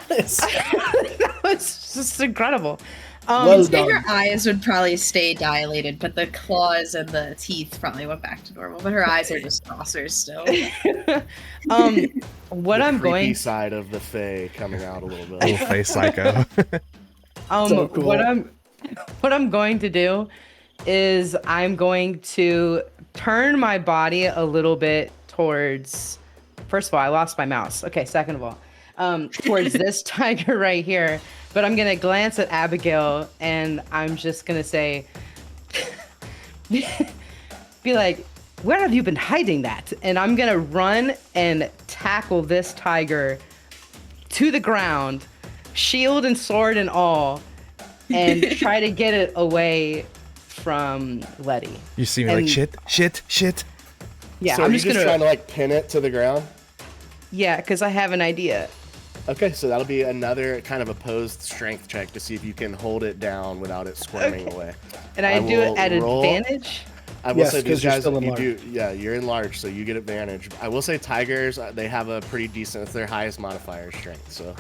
was just incredible. Well Say her done. eyes would probably stay dilated, but the claws and the teeth probably went back to normal. But her eyes are just saucers still. What The I'm creepy going side of the Fae coming out a little bit. Little face psycho. So cool. what I'm going to do is I'm going to turn my body a little bit towards. First of all, I lost my mouse. Okay, second of all, towards this tiger right here. But I'm gonna glance at Abigail and I'm just gonna say, be like, where have you been hiding that? And I'm gonna run and tackle this tiger to the ground, shield and sword and all, and try to get it away from Letty. You see me like And- shit. Yeah, So I'm you're just just gonna. trying to like pin it to the ground. Yeah, because I have an idea. Okay, so that'll be another kind of opposed strength check to see if you can hold it down without it squirming away. And I do will it at roll- advantage. I will Yes, say 'cause these you're guys, still you enlarged. do, yeah, you're enlarged, so you get advantage. I will say tigers, they have a pretty decent, it's their highest modifier strength, so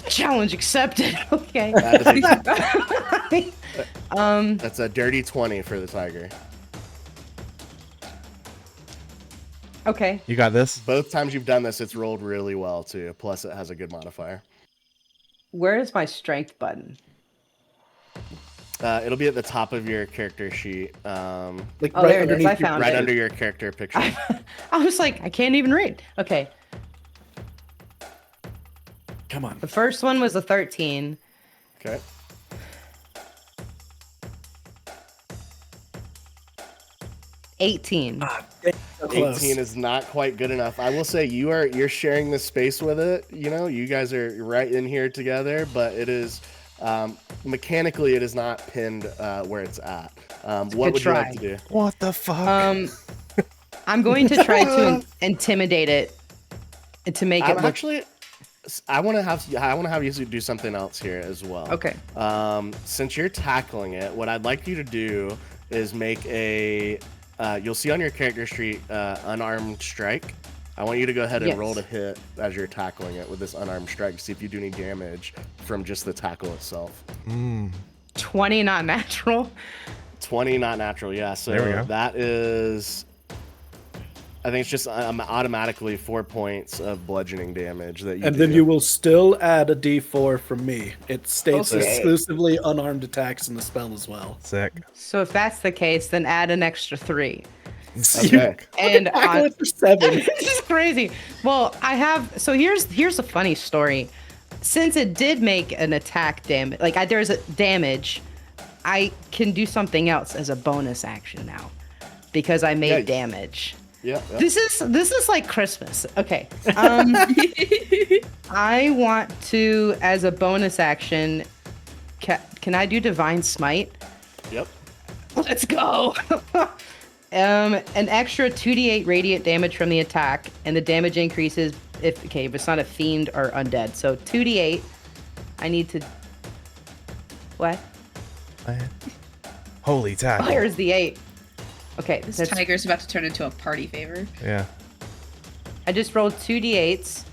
Challenge accepted. Okay. that is that's a dirty 20 for the tiger. Okay. You got this? Both times you've done this, it's rolled really well too. Plus, it has a good modifier. Where is my strength button? It'll be at the top of your character sheet, Like Oh, right there it is. underneath I your- found right it. under your character picture. I was like, I can't even read. Okay. Come on. The first one was a 13. Okay. $18. So close. 18 is not quite good enough. I will say you're sharing the space with it. You know, you guys are right in here together, but it is mechanically it is not pinned where it's at. What good would you like try. to do? What the fuck? I'm going to try to intimidate it and to make it I'm look. actually. I want to have you do something else here as well. Okay. Since you're tackling it, what I'd like you to do is make a. You'll see on your character sheet unarmed strike. I want you to go ahead and Yes. roll to hit as you're tackling it with this unarmed strike to see if you do any damage from just the tackle itself. 20 not natural. 20 not natural, yeah. So There we go. that is. I think it's just automatically 4 points of bludgeoning damage that you. And do. then you will still add a D4 from me. It states Okay. exclusively unarmed attacks in the spell as well. Sick. So if that's the case, then add an extra 3. Okay. And Tackle on, it for 7. this is crazy. Well, I have. So here's a funny story. Since it did make an attack damage, like there's a damage, I can do something else as a bonus action now, because I made Yeah. damage. Yeah. yeah. This is like Christmas. Okay. I want to, as a bonus action, can I do Divine Smite? Yep. Let's go. An extra 2d8 radiant damage from the attack, and the damage increases if it's not a fiend or undead. So 2d8. I need to. What? Holy tackle. Where's the 8? Okay, This that's, tiger's about to turn into a party favor. Yeah. I just rolled 2d8s,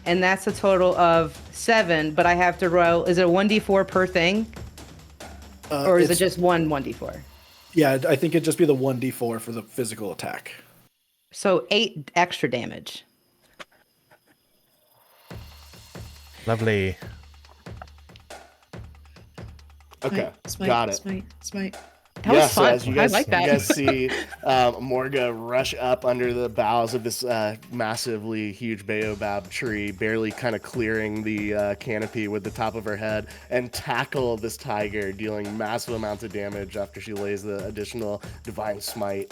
and that's a total of 7. But I have to roll. Is it a 1d4 per thing, or is it It's- just one 1d4? Yeah, I think it'd just be the 1D4 for the physical attack. So 8 extra damage. Lovely. Okay. Smite, Got it. Smite. That was so fun. as you guys, I like that. You guys see Morga rush up under the boughs of this massively huge baobab tree, barely kind of clearing the canopy with the top of her head, and tackle this tiger, dealing massive amounts of damage after she lays the additional Divine Smite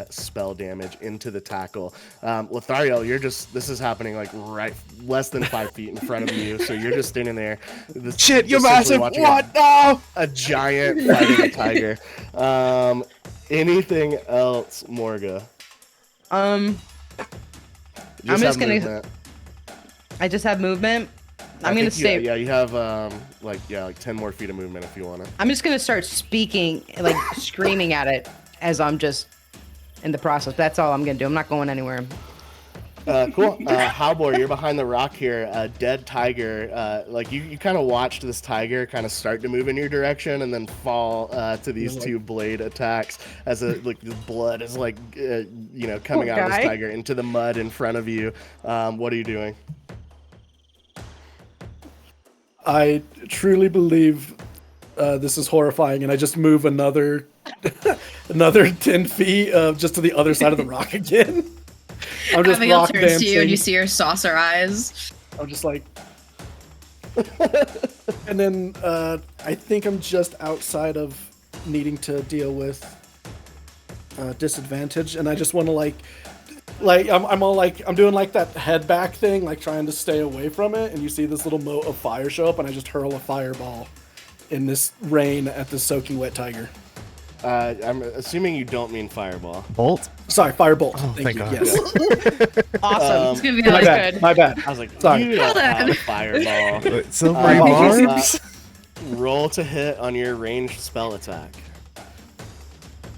spell damage into the tackle. Lothario, this is happening like right less than 5 feet in front of you, so you're just standing there. Shit, you're essentially massive. watching What? No! a giant fighting a tiger. Anything else, Morga? I'm just have gonna- movement. I just have movement. I I'm gonna think say. yeah, you have like 10 more feet of movement if you want to. I'm just gonna start speaking, like screaming at it as I'm just in the process. That's all I'm gonna do. I'm not going anywhere. Cool. Halbor, you're behind the rock here. A dead tiger. Like you kind of watched this tiger kind of start to move in your direction and then fall to these two blade attacks as the blood is coming out of this tiger into the mud in front of you. What are you doing? I truly believe this is horrifying, and I just move another 10 feet just to the other side of the rock again. I'm just Abigail rock turns to dancing. you and you see her saucer eyes. I'm just like, and then I think I'm just outside of needing to deal with disadvantage, and I just want to I'm doing like that head back thing, like trying to stay away from it, and you see this little mote of fire show up, and I just hurl a fireball in this rain at the soaking wet tiger. I'm assuming you don't mean fireball. Bolt? Sorry, firebolt. Oh, thank you. God. Yes. Awesome. It's gonna be My really bad. good. My bad. I was like, Sorry. you don't Hold on. have a fireball. Wait, silver apologies. barbs? Roll to hit on your ranged spell attack.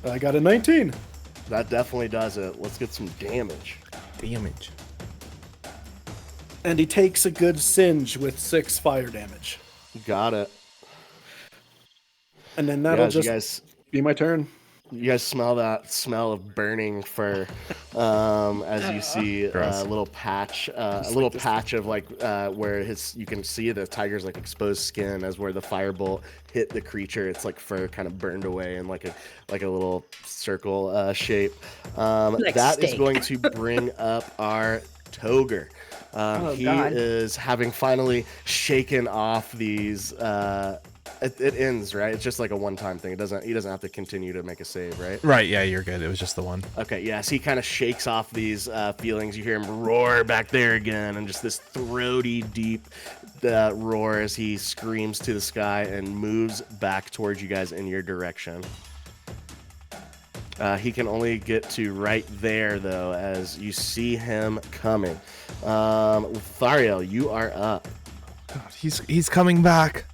I got a 19. That definitely does it. Let's get some damage. Damage. And he takes a good singe with 6 fire damage. Got it. And then that'll You just be my turn. You guys smell that smell of burning fur as you see Gross. a little patch of where you can see the tiger's like exposed skin as where the firebolt hit the creature. It's like fur kind of burned away in like a little circle shape. That is going to bring up our Toger. He God. is having finally shaken off these. It ends, right? It's just like a one-time thing. He doesn't have to continue to make a save, right? Right, yeah, you're good. It was just the one. Okay, yes. He kind of shakes off these feelings. You hear him roar back there again, and just this throaty, deep roar as he screams to the sky and moves back towards you guys in your direction. He can only get to right there, though, as you see him coming. Thariel, you are up. God, he's coming back.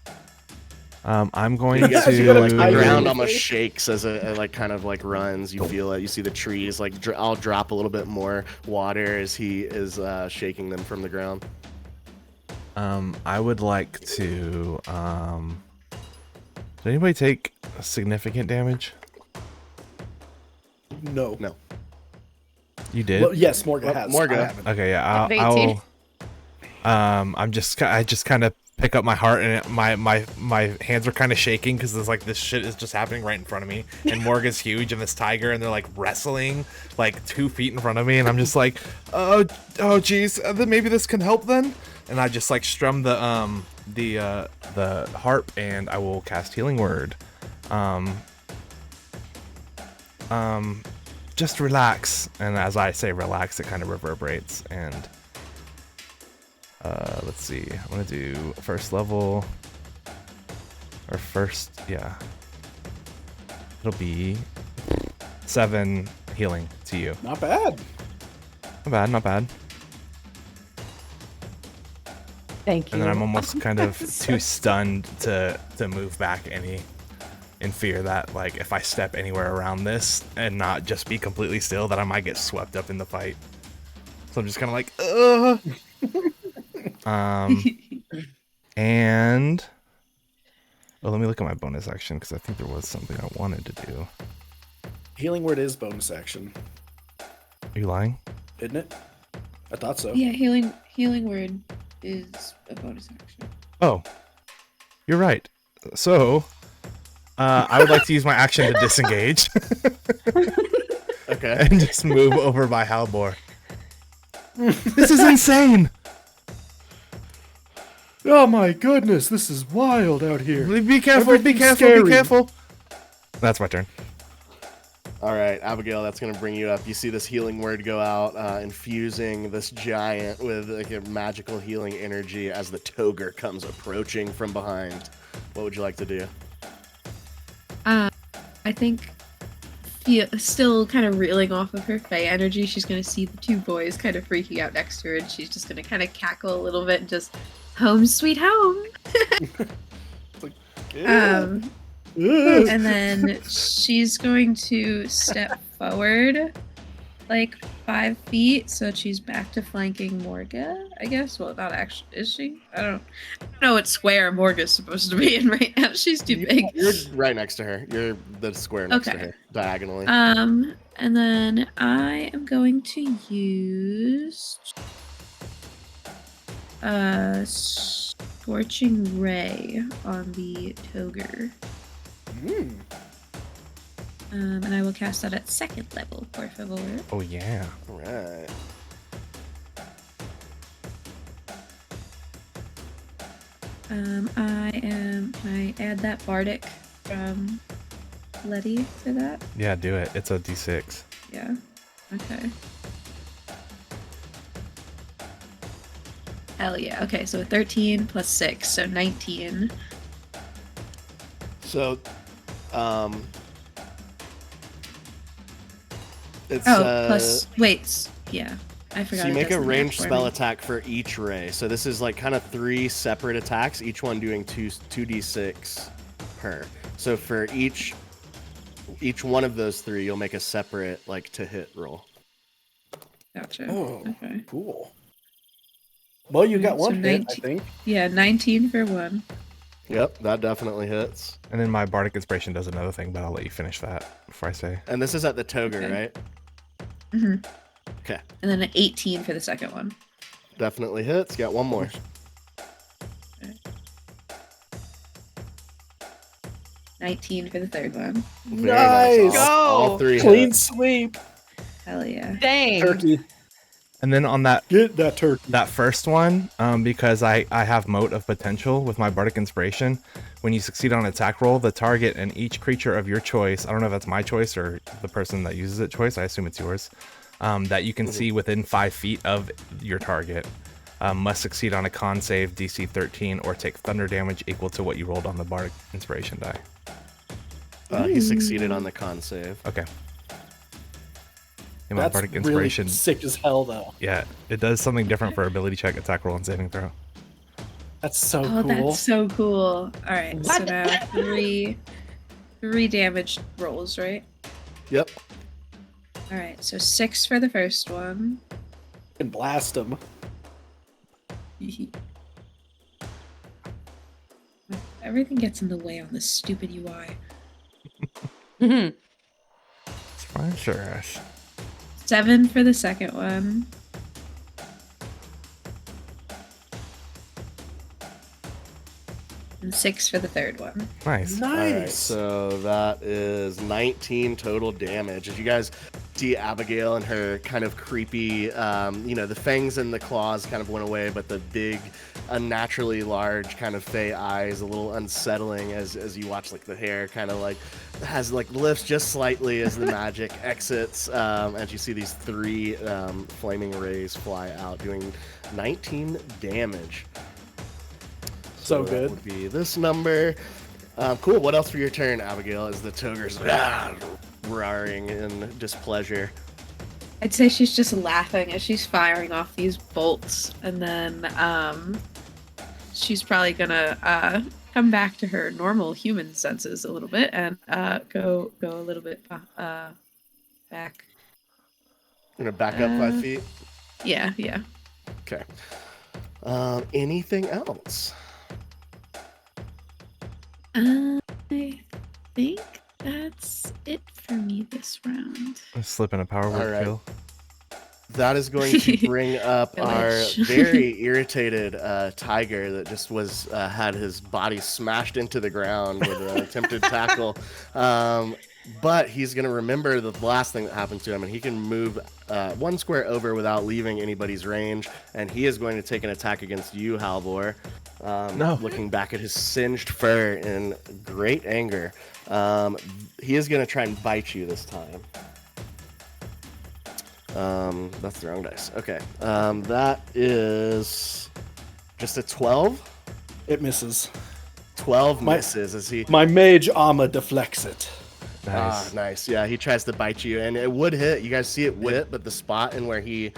I'm going You guys, you the tiger. ground almost shakes as it kind of runs. You feel it. You see the trees I'll drop a little bit more water as he is shaking them from the ground. I would like to. Did anybody take significant damage? No. You did. Well, yes, Morga has. Morga. I haven't. Okay, yeah. Of I'll 18. I just kind of pick up my heart, and my hands are kind of shaking because there's this shit is just happening right in front of me, and Morga's huge and this tiger, and they're wrestling 2 feet in front of me, and I'm just like, oh geez, maybe this can help then, and I just strum the harp, and I will cast Healing Word. Just relax, and as I say relax, it kind of reverberates, and let's see, I'm gonna do first level, or first, yeah, it'll be 7 healing to you. Not bad. Not bad. Thank you. And then I'm almost kind of too stunned to move back in fear that if I step anywhere around this and not just be completely still, that I might get swept up in the fight. So I'm just kind of and let me look at my bonus action because I think there was something I wanted to do. Healing Word is bonus action, Are you lying? isn't it? I thought so. Yeah, healing word is a bonus action. Oh, you're right. So, I would like to use my action to disengage Okay. and just move over by Halbor. This is insane. Oh my goodness, this is wild out here. Be careful. Be Everything's careful. scary. Be careful. That's my turn. All right, Abigail, that's going to bring you up. You see this healing word go out, infusing this giant with a magical healing energy as the Toger comes approaching from behind. What would you like to do? I think still kind of reeling off of her Fae energy, she's going to see the two boys kind of freaking out next to her, and she's just going to kind of cackle a little bit and just, home sweet home. And then she's going to step forward like 5 feet, so she's back to flanking Morga, I guess. Well, not actually, is she? I don't know what square Morga's supposed to be in right now. She's too big. You're right next to her. You're the square next to Okay. her, diagonally. And then I am going to use Scorching Ray on the Toger. And I will cast that at 2nd level, por favor. Oh yeah. All right. Can I add that Bardic from Letty to that? Yeah, do it. It's a D6. Yeah. Okay. Hell yeah. Okay, so 13 plus 6, so 19. So, it's plus wait, yeah. I forgot. so you it make does a the math ranged for spell me. attack for each ray. So this is like kind of 3 separate attacks, each one doing 2d6 per. So for each one of those 3, you'll make a separate like to hit roll. Gotcha. Oh, Okay. cool. Well, you got So one hit, I 19 think. Yeah, 19 for 1. Yep, that definitely hits. And then my Bardic Inspiration does another thing, but I'll let you finish that before I say. And this is at the Toger, Okay. right? Mhm. Okay, And then an 18 for the second one. definitely hits. Got one more. 19 for the third one. Very nice. Nice. All Go. 3 Clean hits. sweep. Hell yeah. Dang. Turkey. And then on that Get that turkey. that first one, because I have Mote of Potential with my Bardic Inspiration, when you succeed on an attack roll, the target and each creature of your choice, I don't know if that's my choice or the person that uses it choice, I assume it's yours, that you can see within 5 feet of your target, must succeed on a con save DC 13 or take thunder damage equal to what you rolled on the Bardic Inspiration die. He succeeded on the con save. Okay. And my That's Bardic really Inspiration, sick as hell, though. yeah, it does something different for ability check, attack roll, and saving throw. That's so Oh, cool. that's so cool. All right, so What? now three damage rolls, right? Yep. All right, so 6 for the first one. And blast him. Everything gets in the way on this stupid UI. Mhm. It's fine, sure, Ash. 7 for the second one. And 6 for the third one. Nice. All right, Nice. so that is 19 total damage. As you guys see Abigail and her kind of creepy, the fangs and the claws kind of went away, but the big, unnaturally large kind of fey eyes, a little unsettling as you watch like the hair kind of like has like lifts just slightly as the magic exits. As you see these 3 flaming rays fly out, doing 19 damage. So that good. would be this number. Cool. What else for your turn, Abigail? As the Toger's roaring in displeasure. I'd say she's just laughing as she's firing off these bolts, and then she's probably gonna come back to her normal human senses a little bit and go a little bit back. Gonna back up 5 feet. Yeah. Okay. Anything else? I think that's it for me this round. Slip in a power word All right. kill. That is going to bring up our Village. very irritated tiger that just was had his body smashed into the ground with an attempted tackle. But he's going to remember the last thing that happened to him, and he can move 1 square over without leaving anybody's range. And he is going to take an attack against you, Halvor. No. Looking back at his singed fur in great anger. He is going to try and bite you this time. That's the wrong dice. Okay. That is just a 12. It misses. 12 My- misses as he. My mage armor deflects it. Nice. Nice. Yeah, he tries to bite you, and it would hit. You guys see it would hit, but the spot in where he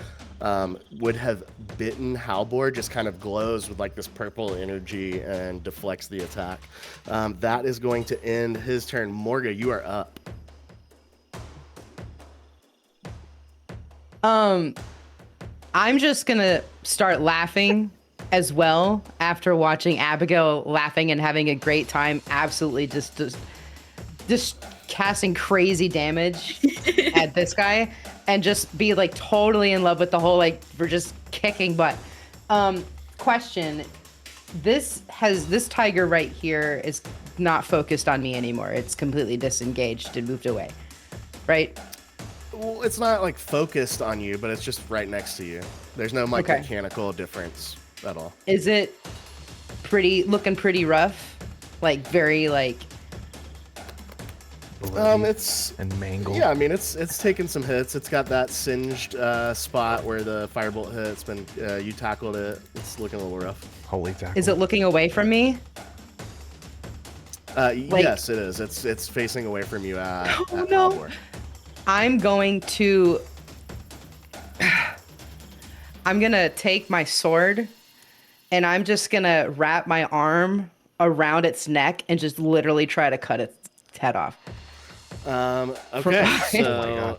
would have bitten Halvor just kind of glows with like this purple energy and deflects the attack. That is going to end his turn. Morga, you are up. I'm just gonna start laughing as well after watching Abigail laughing and having a great time. Absolutely, just casting crazy damage at this guy, and just be like totally in love with the whole like we're just kicking butt. Question: this tiger right here is not focused on me anymore. It's completely disengaged and moved away, right? Well, it's not like focused on you, but it's just right next to you. There's no like Okay. mechanical difference at all. Is it looking pretty rough? Like very like Bloody It's and mangled. yeah. I mean, it's taken some hits. It's got that singed spot where the firebolt hit. It's been you tackled it. It's looking a little rough. Holy tackle. is it looking away from me? Yes, it is. It's facing away from you. At no. Paldir. I'm going to take my sword and I'm just gonna wrap my arm around its neck and just literally try to cut its head off. Okay, so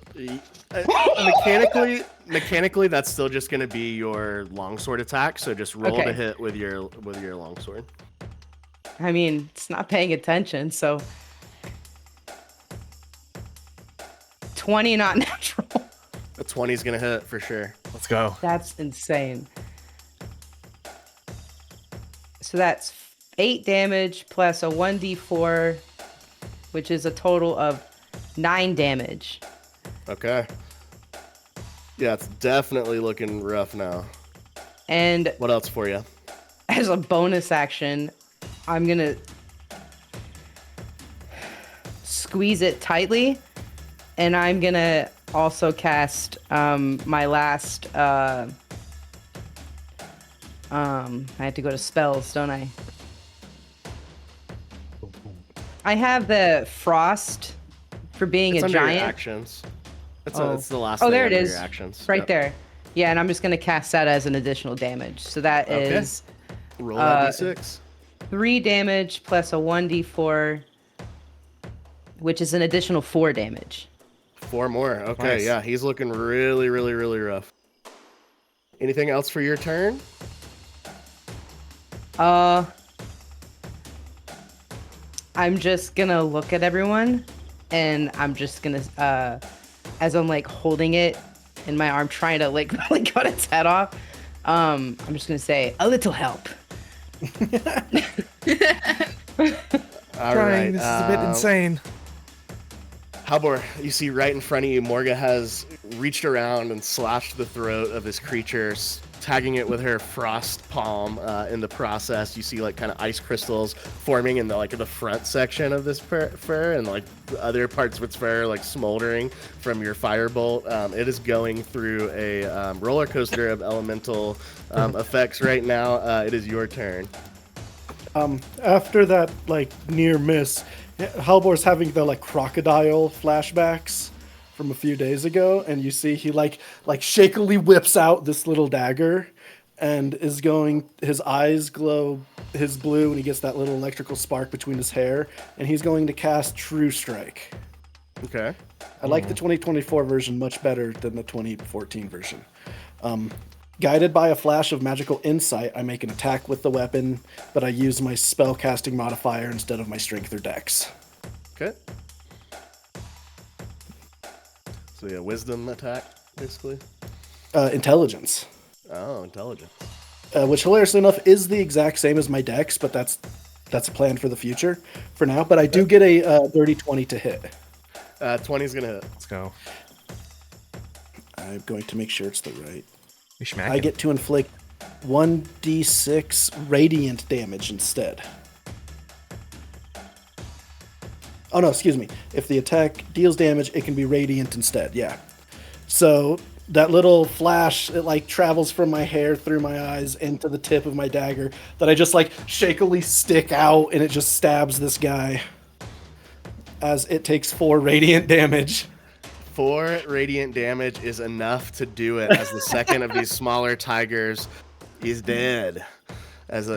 mechanically, that's still just going to be your longsword attack. So just roll Okay. to hit with your longsword. I mean, it's not paying attention, so 20 not natural. A 20 is going to hit for sure. Let's go. That's insane. So that's 8 damage plus a 1d4, which is a total of 9 damage. Okay. Yeah, it's definitely looking rough now. And What else for you? as a bonus action, I'm gonna squeeze it tightly, and I'm gonna also cast my last. I have to go to spells, don't I? I have the frost for being It's a under your giant. actions. It's the last. Oh, thing there it under is. Your actions. Right Yep. there. Yeah, and I'm just gonna cast that as an additional damage. So that Okay. is Roll that d6. 3 damage plus a 1d4, which is an additional 4 damage. 4 more. Okay, Nice. yeah, he's looking really, really, really rough. Anything else for your turn? I'm just gonna look at everyone, and I'm just gonna, as I'm like holding it in my arm, trying to like really cut its head off. I'm just gonna say a little help. All Trying. right. This is a bit insane. Halbor, you see right in front of you, Morga has reached around and slashed the throat of this creature, tagging it with her frost palm. In the process, you see like kind of ice crystals forming in the front section of this fur, and like the other parts of its fur like smoldering from your firebolt. It is going through a roller coaster of elemental effects right now. It is your turn. After that like near miss, Halbor's having the like crocodile flashbacks from a few days ago, and you see he like shakily whips out this little dagger and is going, his eyes glow his blue and he gets that little electrical spark between his hair, and he's going to cast True Strike. Okay. I like the 2024 version much better than the 2014 version. Guided by a flash of magical insight, I make an attack with the weapon, but I use my spell casting modifier instead of my strength or dex. Okay. So yeah, wisdom attack, basically. Intelligence. Oh, intelligence. Which hilariously enough is the exact same as my dex, but that's a plan for the future for now. But I do get a dirty 20 to hit. 20's gonna hit. Let's go. I'm going to make sure it's the right. We smack I him. get to inflict 1d6 radiant damage instead. Oh no, excuse me. If the attack deals damage, it can be radiant instead. Yeah. So that little flash, it like travels from my hair through my eyes into the tip of my dagger that I just like shakily stick out, and it just stabs this guy as it takes 4 radiant damage. 4 radiant damage is enough to do it, as the second of these smaller tigers is dead. As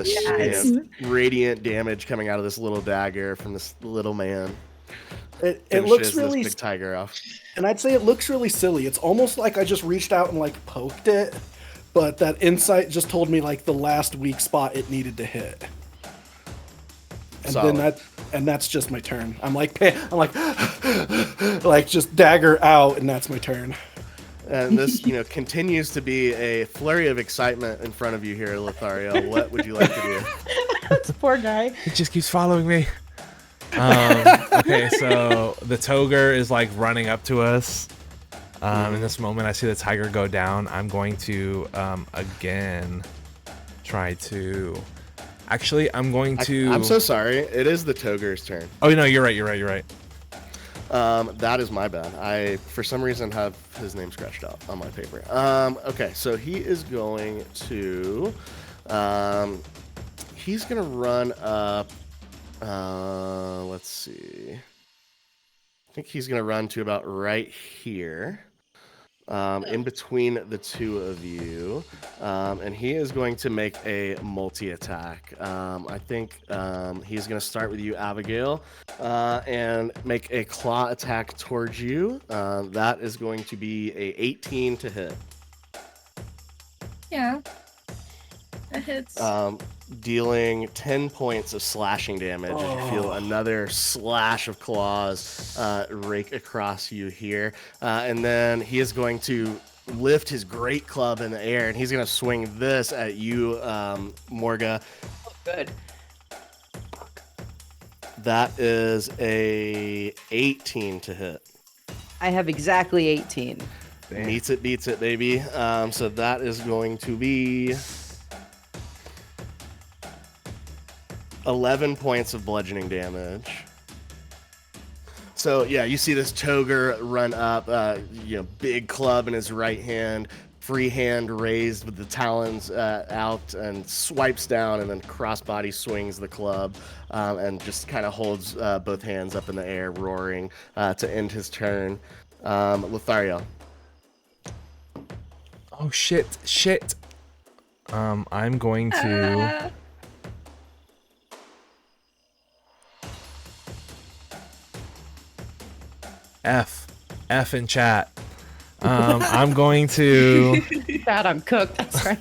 radiant damage coming out of this little dagger from this little man. It finishes looks this really, big tiger off. and I'd say it looks really silly. It's almost like I just reached out and like poked it, but that insight just told me like the last weak spot it needed to hit. And Solid. then that's just my turn. I'm like like just dagger out, and that's my turn. And this, continues to be a flurry of excitement in front of you here, Lothario. What would you like to do? This poor guy. It just keeps following me. Okay, so the Toger is like running up to us. In this moment, I see the tiger go down. I'm going to again try to. Actually, I'm going to. I'm so sorry. It is the Toger's turn. Oh no, you're right. That is my bad. I, for some reason, have his name scratched out on my paper. Okay, so he is going to. He's gonna run up. Let's see. I think he's gonna run to about right here. In between the two of you, and he is going to make a multi-attack. I think he's going to start with you, Abigail, and make a claw attack towards you. That is going to be a 18 to hit. Yeah. That hits. Dealing 10 points of slashing damage. You feel another slash of claws rake across you here. And then he is going to lift his great club in the air, and he's going to swing this at you, Morga. Good. That is a 18 to hit. I have exactly 18. Damn. Meets it, beats it, baby. So that is going to be 11 points of bludgeoning damage. So yeah, you see this Toger run up, big club in his right hand, free hand raised with the talons out, and swipes down, and then crossbody swings the club, and just kind of holds both hands up in the air, roaring to end his turn. Lothario. Oh shit. I'm going to. F in chat. I'm going to. God, I'm cooked. That's right.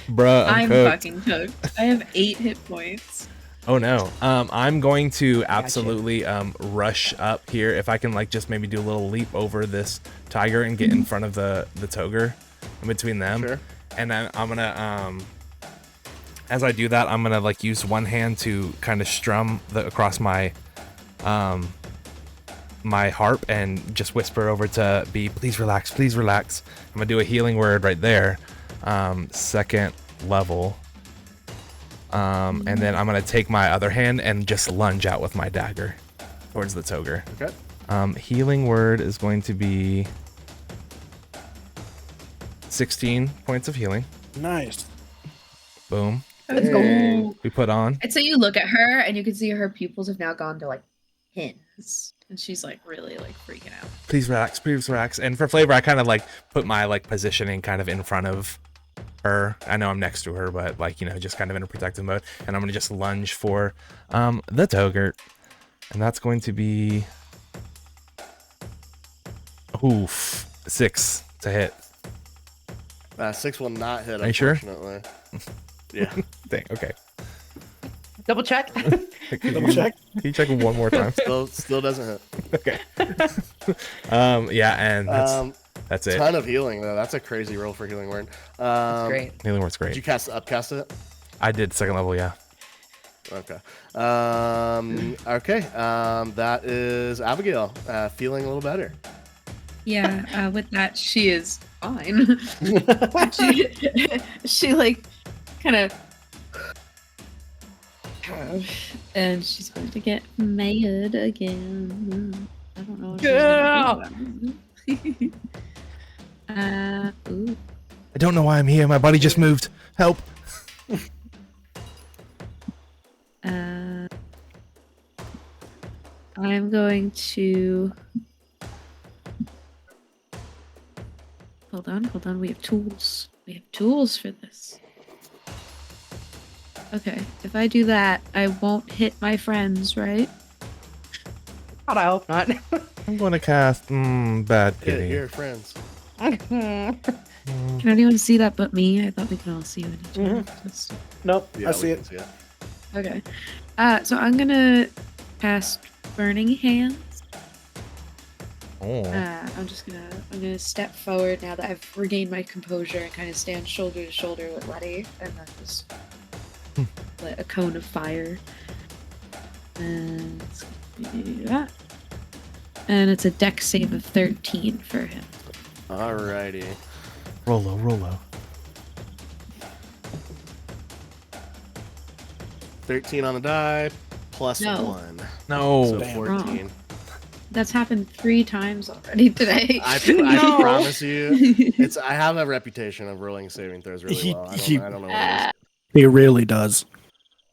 Bruh, I'm cooked. Fucking cooked. I have 8 hit points. Oh no. I'm going to absolutely rush up here. If I can just maybe do a little leap over this tiger and get in front of the Toger, in between them. Sure. And then I'm gonna as I do that, I'm gonna use one hand to kind of strum across my my harp and just whisper over to B, please relax. I'm gonna do a healing word right there, 2nd level, and then I'm gonna take my other hand and just lunge out with my dagger towards the Toger. Okay. Healing word is going to be 16 points of healing. Nice. Boom. Let's go. We put on. And so you look at her, and you can see her pupils have now gone to pins. And she's really freaking out. Please relax. And for flavor, I kind of put my positioning kind of in front of her. I know I'm next to her, but just kind of in a protective mode. And I'm gonna just lunge for the Toger, and that's going to be 6 to hit. 6 will not hit. Are you sure? Unfortunately. Yeah. Dang. Okay. Double check. Double check. Can you check one more time? Still doesn't hit. Okay. Yeah, and that's it. Ton of healing though. That's a crazy roll for healing word. That's great. Healing word's great. Did you upcast it? I did 2nd level, yeah. Okay. That is Abigail. Feeling a little better. Yeah, with that, she is fine. she kind of. And she's going to get mad again. I don't know. What she's gonna do. Ooh. I don't know why I'm here. My body just moved. Help. I'm going to. Hold on. We have tools. We have tools for this. Okay, if I do that, I won't hit my friends, right? God, I hope not. I'm going to cast bad Hit kitty. your friends. Can anyone see that but me? I thought we could all see what each other. Just- Nope, Yeah, I see we it. can see it. Okay. So I'm gonna cast Burning Hands. Oh. I'm gonna step forward now that I've regained my composure and kind of stand shoulder to shoulder with Letty, and then just let a cone of fire. And let's do that. And it's a dex save of 13 for him. Alrighty. Rolo. 13 on the die, plus No. 1. No. So Damn. 14. That's happened 3 times already today. I No. promise you, I have a reputation of rolling saving throws really well. I don't know what it is. He really does.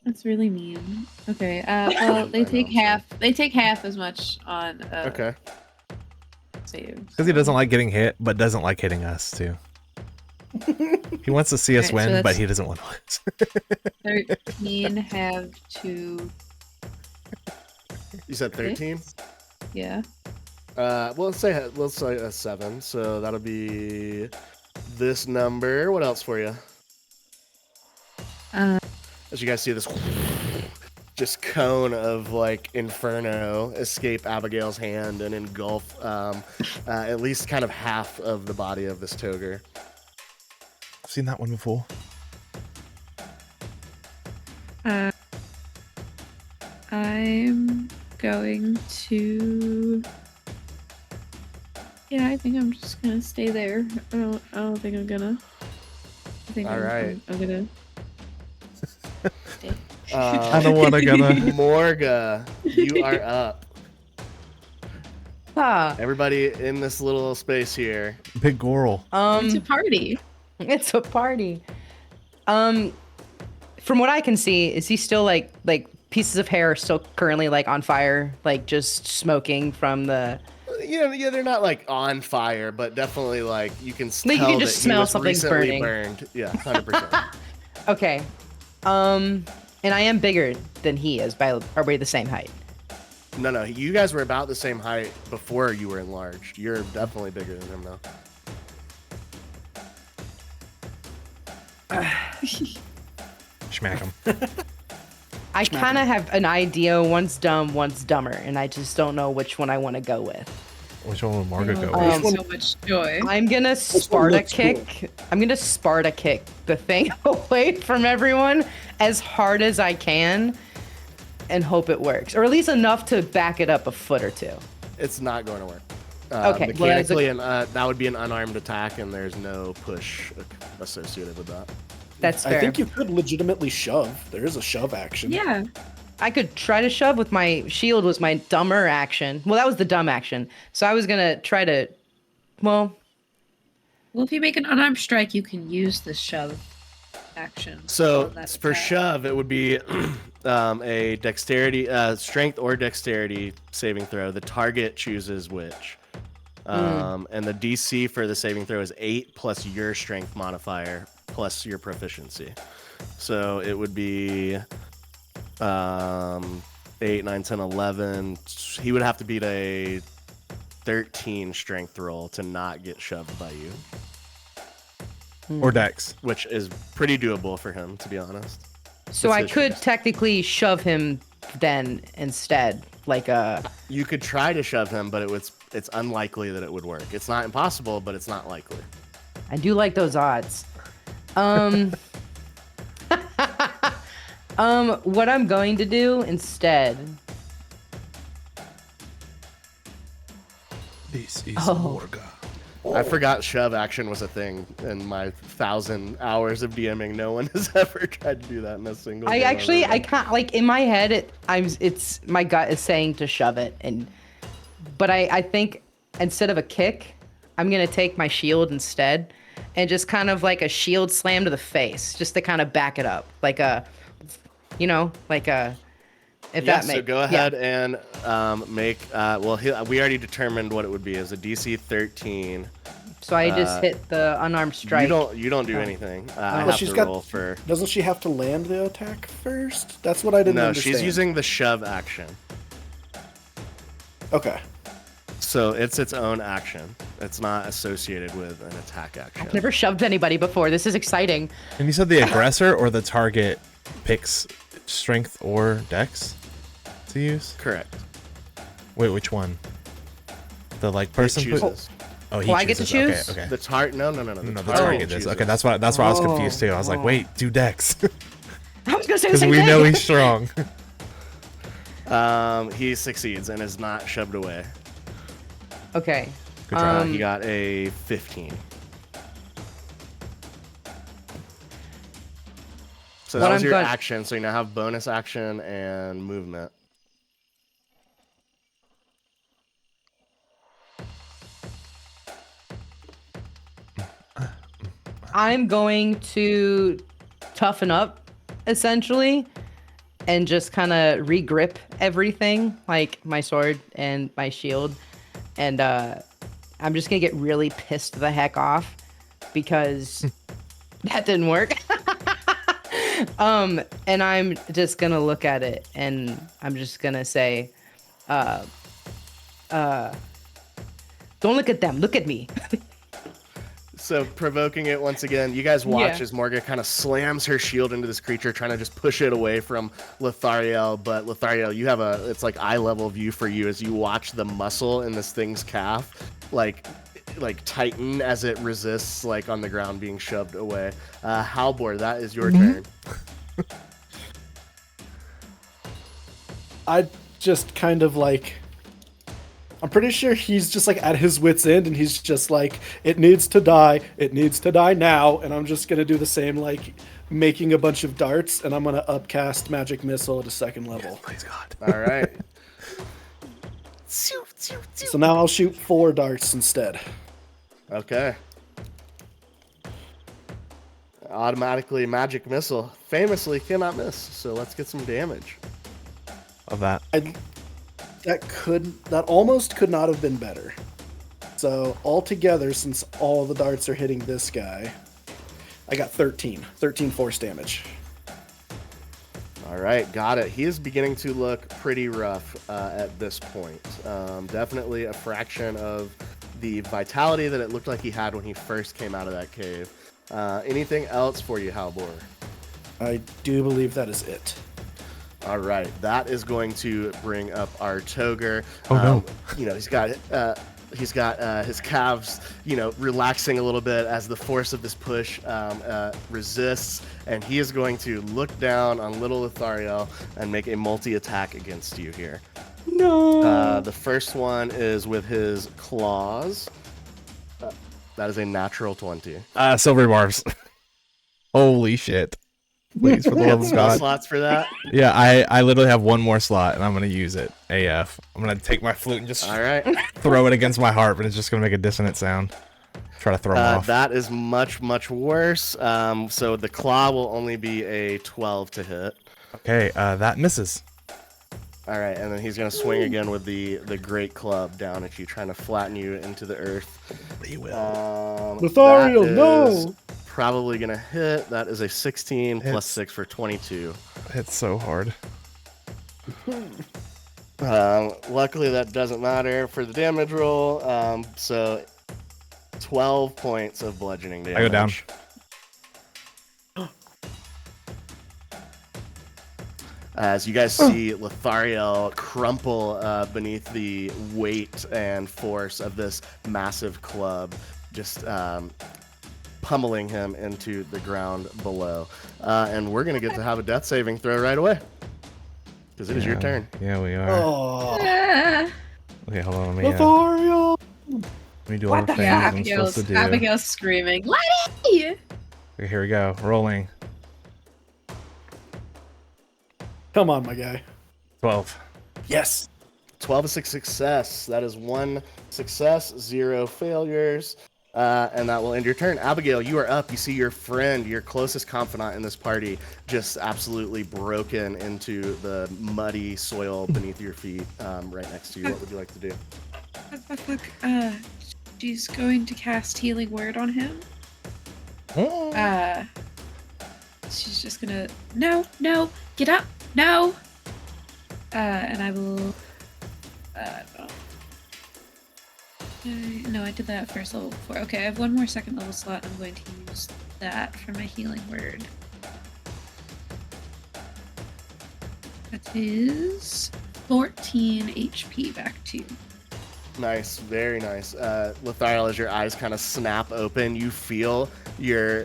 That's really mean. Okay. Well, they I take know, I'm half. They take half as much on Okay. save. Because he doesn't like getting hit, but doesn't like hitting us too. He wants to see us Alright, so win, but that's- he doesn't want to lose. 13 have to. You said 13? Yeah. Well, let's say a 7. So that'll be this number. What else for you? As you guys see this just cone of like inferno escape Abigail's hand and engulf at least kind of half of the body of this toger. I've seen that one before. I'm going to. Yeah, I think I'm just gonna stay there. I don't think I'm gonna. I think Alright. I'm gonna. Stay. I don't want to gonna. Morga, you are up. Ah, Everybody in this little space here. Big Goral. It's a party. it's a party. From what I can see, is he still like pieces of hair are still currently like on fire, like just smoking from the. Yeah, they're not like on fire, but definitely like you can Like, tell you can just that smell he was something's recently burning. burned. Yeah, 100%. Okay. And I am bigger than he is. Are we the same height? No, you guys were about the same height before you were enlarged. You're definitely bigger than him though. Smack him. I kind of have an idea. One's dumb, one's dumber, and I just don't know which one I want to go with. Which one will Margaret go Oh, with? so much joy. I'm gonna Sparta looks kick. I'm gonna Sparta kick the thing away from everyone as hard as I can, and hope it works, or at least enough to back it up a foot or two. It's not going to work. Okay, well, as a- Mechanically, that would be an unarmed attack, and there's no push associated with that. That's fair. I think you could legitimately shove. There is a shove action. Yeah. I could try to shove with my shield was my dumber action. Well, that was the dumb action. So I was gonna try to. Well, Well, if you make an unarmed strike, you can use the shove action. So on that for attack. shove, it would be a dexterity, strength or dexterity saving throw. The target chooses which. And the DC for the saving throw is 8 plus your strength modifier plus your proficiency. So it would be 8, 9, 10, 11. He would have to beat a 13 strength roll to not get shoved by you, Or Dex. which is pretty doable for him, to be honest. so That's I his could choice. technically shove him then instead, like a. You could try to shove him, but it's unlikely that it would work. It's not impossible, but it's not likely. I do like those odds. What I'm going to do instead. This is Oh. Morga. I forgot shove action was a thing in my 1,000 hours of DMing. No one has ever tried to do that in a single I game I've actually ever I done. can't like in my head it's my gut is saying to shove it but I think instead of a kick I'm gonna take my shield instead and just kind of like a shield slam to the face just to kind of back it up like a like a if Yeah, that makes so go ahead and make we already determined what it would be as a DC 13. so I just hit the unarmed strike. You don't do anything. I Well, have she's to got- roll for. Doesn't she have to land the attack first? That's what I didn't No, understand. she's using the shove action. Okay. So it's its own action. It's not associated with an attack action. I've never shoved anybody before. This is exciting. And you said the aggressor or the target picks strength or dex to use? Correct. Wait, which one? The like person It chooses. Oh, he Oh, I get to chooses. choose? Okay. The target. No. The target does. Okay, that's why I was confused too. I was like, wait, do dex. I was gonna say the Because same we thing. know he's strong. He succeeds and is not shoved away. Okay. Good try. He got a 15. So that What was I'm your going- action. So you now have bonus action and movement. I'm going to toughen up, essentially, and just kind of regrip everything, like my sword and my shield. And I'm just going to get really pissed the heck off because that didn't work. And I'm just going to look at it and I'm just going to say, don't look at them, look at me. So provoking it once again, you guys watch Yeah. as Morga kind of slams her shield into this creature, trying to just push it away from Lothariel. But Lothariel, you have it's like eye level view for you as you watch the muscle in this thing's calf, like tighten as it resists, like on the ground being shoved away. Halbor, that is your turn. I just kind of like, I'm pretty sure he's just like at his wit's end and he's just like, it needs to die now. And I'm just going to do the same, like making a bunch of darts, and I'm going to upcast magic missile at a second level. Please God. All right. So now I'll shoot 4 darts instead. Okay. Automatically magic missile. Famously cannot miss. So let's get some damage. Of that. That almost could not have been better. So altogether, since all the darts are hitting this guy, I got 13 force damage. All right, got it. He is beginning to look pretty rough at this point. Definitely a fraction of the vitality that it looked like he had when he first came out of that cave. Anything else for you, Halbor? I do believe that is it. All right, that is going to bring up our Toger. Oh, no. You know, he's got his calves, you know, relaxing a little bit as the force of this push resists, and he is going to look down on little Lothariel and make a multi-attack against you here. No. The first one is with his claws. That is a natural 20. Silver barbs. Holy shit. Please, for the love of No God. slots for that. Yeah, I literally have one more slot, and I'm going to use it. AF. I'm going to take my flute and just All right. throw it against my harp, and it's just going to make a dissonant sound. Try to throw him off. That is much, much worse. So the claw will only be a 12 to hit. Okay, that misses. All right, and then he's going to swing again with the great club down at you, trying to flatten you into the earth. He will. Lothariel, that no! is probably going to hit. That is a 16 plus Hits. 6 for 22. It's so hard. Luckily, that doesn't matter for the damage roll. So 12 points of bludgeoning damage. I go down. As you guys see Lothariel crumple beneath the weight and force of this massive club, just pummeling him into the ground below. And we're going to get to have a death saving throw right away. Because it is your turn. Yeah, we are. Oh, Ah. Okay, hold on. Lothariel! Let me do all What the the things Yeah, I'm supposed to do. Abigail's screaming. Letty! Okay, here we go. Rolling. Come on, my guy. 12. Yes. 12 is a success. That is 1 success, 0 failures. And that will end your turn. Abigail, you are up. You see your friend, your closest confidant in this party, just absolutely broken into the muddy soil beneath your feet, right next to you. What would you like to do? She's going to cast Healing Word on him. Oh. She's just gonna no, get up, no. And I will No, I did that first level before. Okay, I have one more second level slot. I'm going to use that for my healing word. That is 14 HP back to you. Nice, very nice. Lithariel, as your eyes kind of snap open, you feel your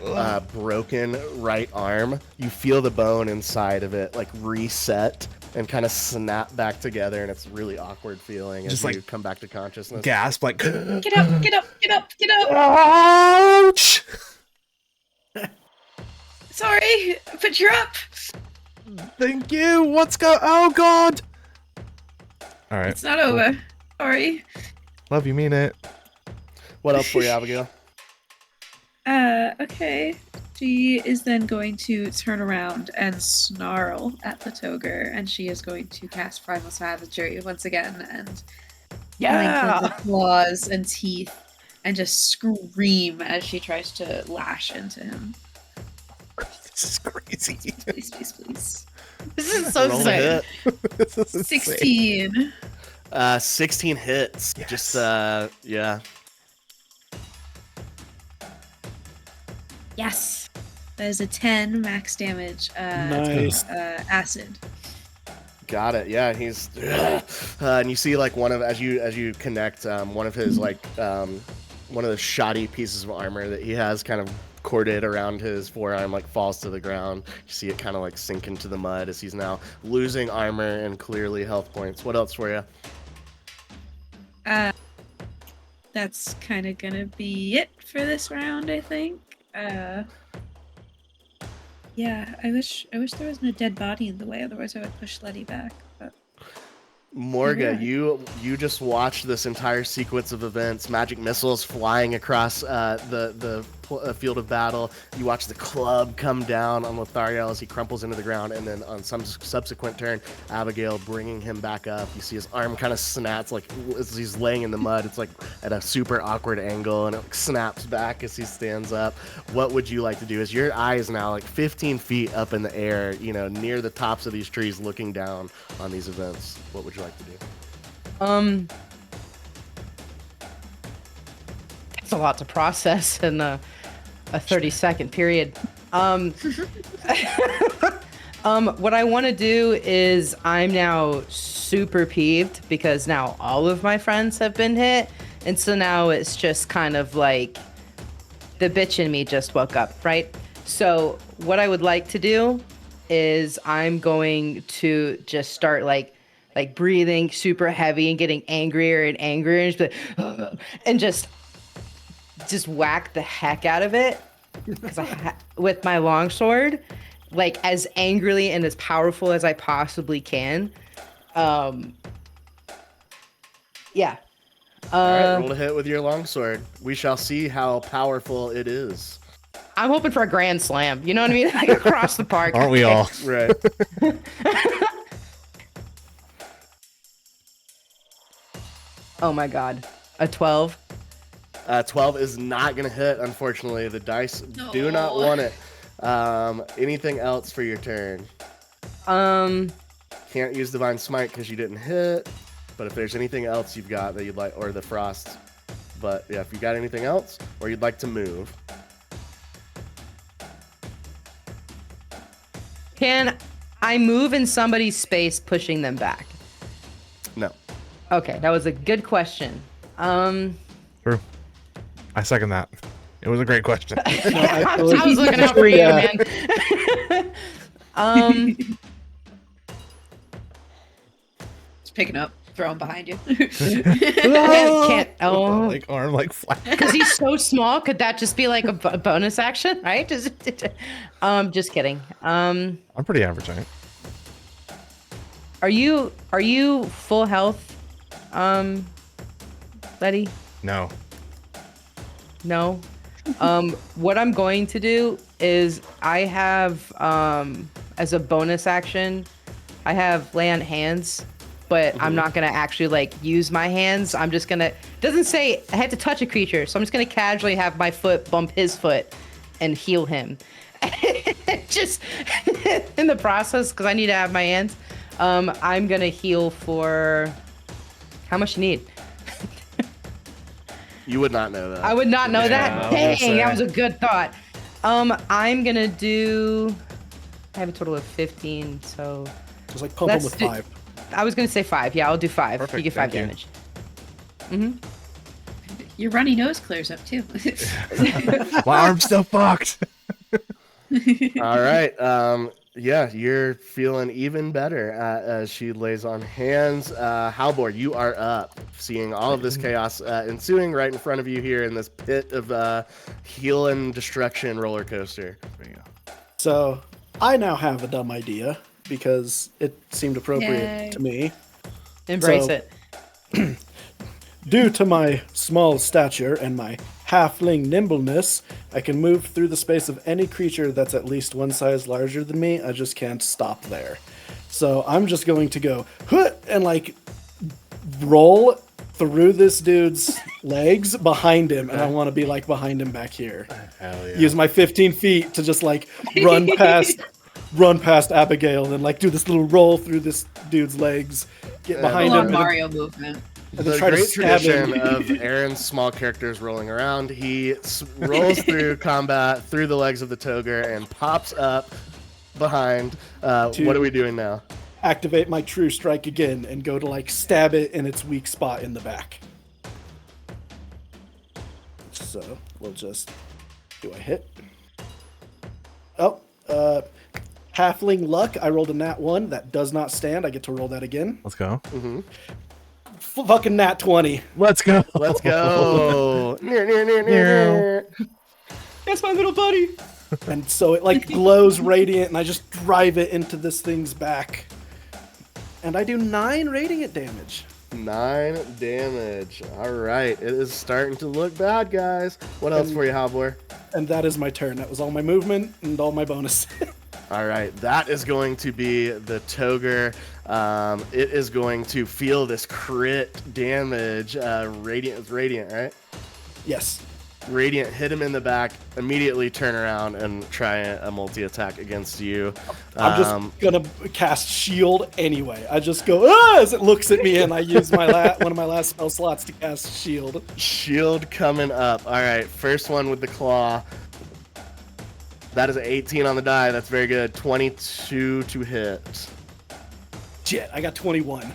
broken right arm. You feel the bone inside of it like reset and kind of snap back together, and it's a really awkward feeling Just as you like come back to consciousness. Gasp, like, Get up, get up, get up, get up! ouch! Sorry, but you're up! Thank you. Oh God. All right. It's not over. Sorry. Love you, mean it. What else for you, Abigail? Okay. She is then going to turn around and snarl at the Toger, and she is going to cast Primal Savagery once again and lengthen the claws and teeth and just scream as she tries to lash into him. This is crazy. Please, please, please. This is so Roll a sick. hit. This is insane. 16. 16 hits. Yes. Just, yeah. Yes. That is a 10 max damage. Nice. Acid. Got it. Yeah, he's and you see like as you connect one of his like one of the shoddy pieces of armor that he has kind of corded around his forearm like falls to the ground. You see it kind of like sink into the mud as he's now losing armor and clearly health points. What else for you? That's kind of gonna be it for this round, I think. Yeah, I wish there wasn't a dead body in the way, otherwise I would push Letty back. But Morga, Yeah. you just watched this entire sequence of events, magic missiles flying across the field of battle. You watch the club come down on Lithariel as he crumples into the ground, and then on some subsequent turn, Abigail bringing him back up. You see his arm kind of snaps, like as he's laying in the mud. It's like at a super awkward angle, and it snaps back as he stands up. What would you like to do? As your eye is now like 15 feet up in the air, you know, near the tops of these trees, looking down on these events. What would you like to do? That's a lot to process in a 30-second period. What I want to do is I'm now super peeved because now all of my friends have been hit, and so now it's just kind of like the bitch in me just woke up, right? So what I would like to do is I'm going to just start like breathing super heavy and getting angrier and angrier and just, and just whack the heck out of it with my longsword, like as angrily and as powerful as I possibly can. Yeah. All right, roll a hit with your longsword. We shall see how powerful it is. I'm hoping for a grand slam. You know what I mean? Like across the park. Aren't we all? Right. Oh my god. A 12. 12 is not going to hit, unfortunately. The dice do not want it. Anything else for your turn? Can't use Divine Smite because you didn't hit. But if there's anything else you've got that you'd like, or the Frost. But yeah, if you got anything else, or you'd like to move. Can I move in somebody's space pushing them back? No. Okay, that was a good question. True. I second that. It was a great question. I was looking out for you, man. Just picking up, throwing behind you. can't Like arm like flat. because he's so small. Could that just be like a bonus action, right? Just kidding. I'm pretty average, right? Are you full health, Letty? No. No. What I'm going to do is I have as a bonus action, I have lay on hands, but I'm not gonna actually like use my hands. I'm just gonna. It doesn't say I had to touch a creature, so I'm just gonna casually have my foot bump his foot and heal him. Just in the process, because I need to have my hands. I'm gonna heal for how much you need? You would not know that. I would not know Yeah, that. I was gonna Dang, say. that was a good thought. I'm gonna do. I have a total of 15, so Just like pump him with 5. I was gonna say 5. Yeah, I'll do 5. Perfect, You get 5 thank you. damage. Your runny nose clears up too. My arm's still fucked. All right. Yeah, you're feeling even better as she lays on hands. Halbor, you are up, seeing all of this chaos ensuing right in front of you here in this pit of heal and destruction roller coaster. There you go. So I now have a dumb idea because it seemed appropriate Yay. to me. Embrace So- it. Due to my small stature and my halfling nimbleness, I can move through the space of any creature that's at least one size larger than me. I just can't stop there. So I'm just going to go and like roll through this dude's legs behind him, and I want to be like behind him back here. Hell yeah. Use my 15 feet to just like run past Abigail, and then like do this little roll through this dude's legs, get behind Full him, on and then- Mario movement. and then The try to great stab tradition him. of Aaron's small characters rolling around, he rolls through combat through the legs of the Toger and pops up behind. What are we doing now? Activate my true strike again and go to like stab it in its weak spot in the back. So we'll just do a hit. Oh, halfling luck. I rolled a nat 1. That does not stand. I get to roll that again. Let's go. Fucking nat 20. Let's go. Let's go. Near. That's my little buddy. And so it like glows radiant, and I just drive it into this thing's back. And I do 9 radiant damage. 9 damage. All right. It is starting to look bad, guys. What else for you, Halbor? And that is my turn. That was all my movement and all my bonus. All right, that is going to be the Toger. It is going to feel this crit damage. Radiant, right? Yes. Radiant hit him in the back, immediately turn around and try a multi-attack against you. I'm just gonna cast shield anyway. I just go as it looks at me, and I use my one of my last spell slots to cast shield. Shield coming up. All right, first one with the claw. That is an 18 on the die. That's very good. 22 to hit. Shit, I got 21.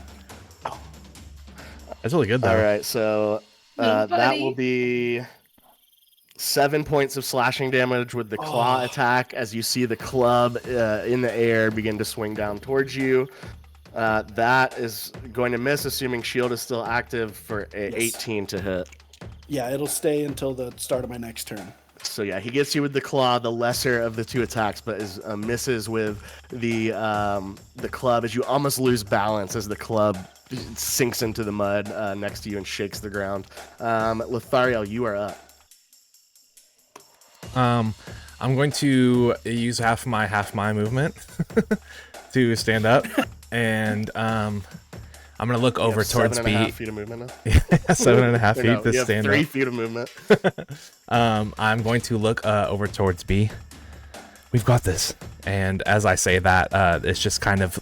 That's really good though. All right, so that Nobody. will be 7 points of slashing damage with the claw attack as you see the club in the air begin to swing down towards you. That is going to miss, assuming shield is still active for a 18 to hit. Yeah, it'll stay until the start of my next turn. So yeah, he gets you with the claw, the lesser of the 2 attacks, but is misses with the club as you almost lose balance as the club sinks into the mud next to you and shakes the ground. Lothariel, you are up. I'm going to use half my movement to stand up, and I'm gonna look You over have towards 7.5 B. feet of movement now. 7.5 feet No, to you have stand 3 up. feet of movement. I'm going to look over towards B. We've got this. And as I say that, it's just kind of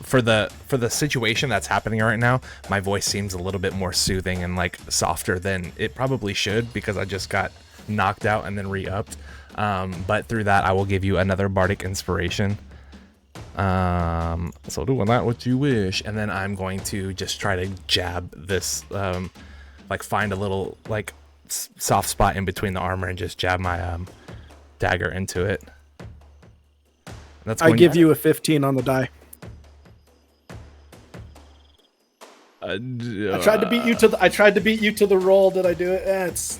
for the situation that's happening right now. My voice seems a little bit more soothing and like softer than it probably should because I just got knocked out and then re-upped. But through that, I will give you another bardic inspiration. So doing that what you wish, and then I'm going to just try to jab this, like find a little like soft spot in between the armor and just jab my dagger into it. That's I going give you a 15 on the die. I tried to beat you to the. I tried to beat you to the roll. Did I do it?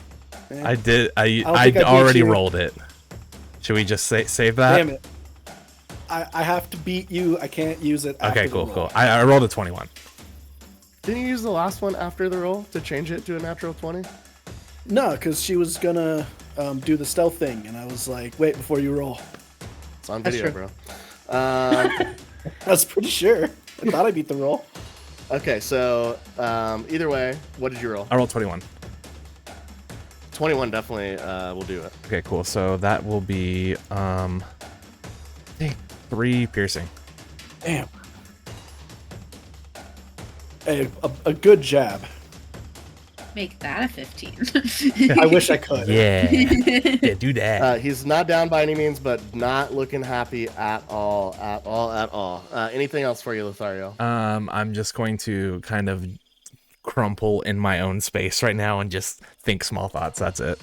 I did. I don't think I beat already you. rolled it. Should we just save that? Damn it. I have to beat you. I can't use it. After Okay, the cool, roll. cool. I rolled a 21. Didn't you use the last one after the roll to change it to a natural 20? No, because she was gonna do the stealth thing, and I was like, wait before you roll. It's on That's video, true. bro. I was pretty sure. I thought I beat the roll. Okay, so either way, what did you roll? I rolled 21. 21 definitely will do it. Okay, cool. So that will be 3 piercing. Damn. A good jab. make that a 15. I wish I could. Yeah. Yeah, do that. He's not down by any means, but not looking happy at all. Anything else for you, Lothario? I'm just going to kind of crumple in my own space right now and just think small thoughts. That's it.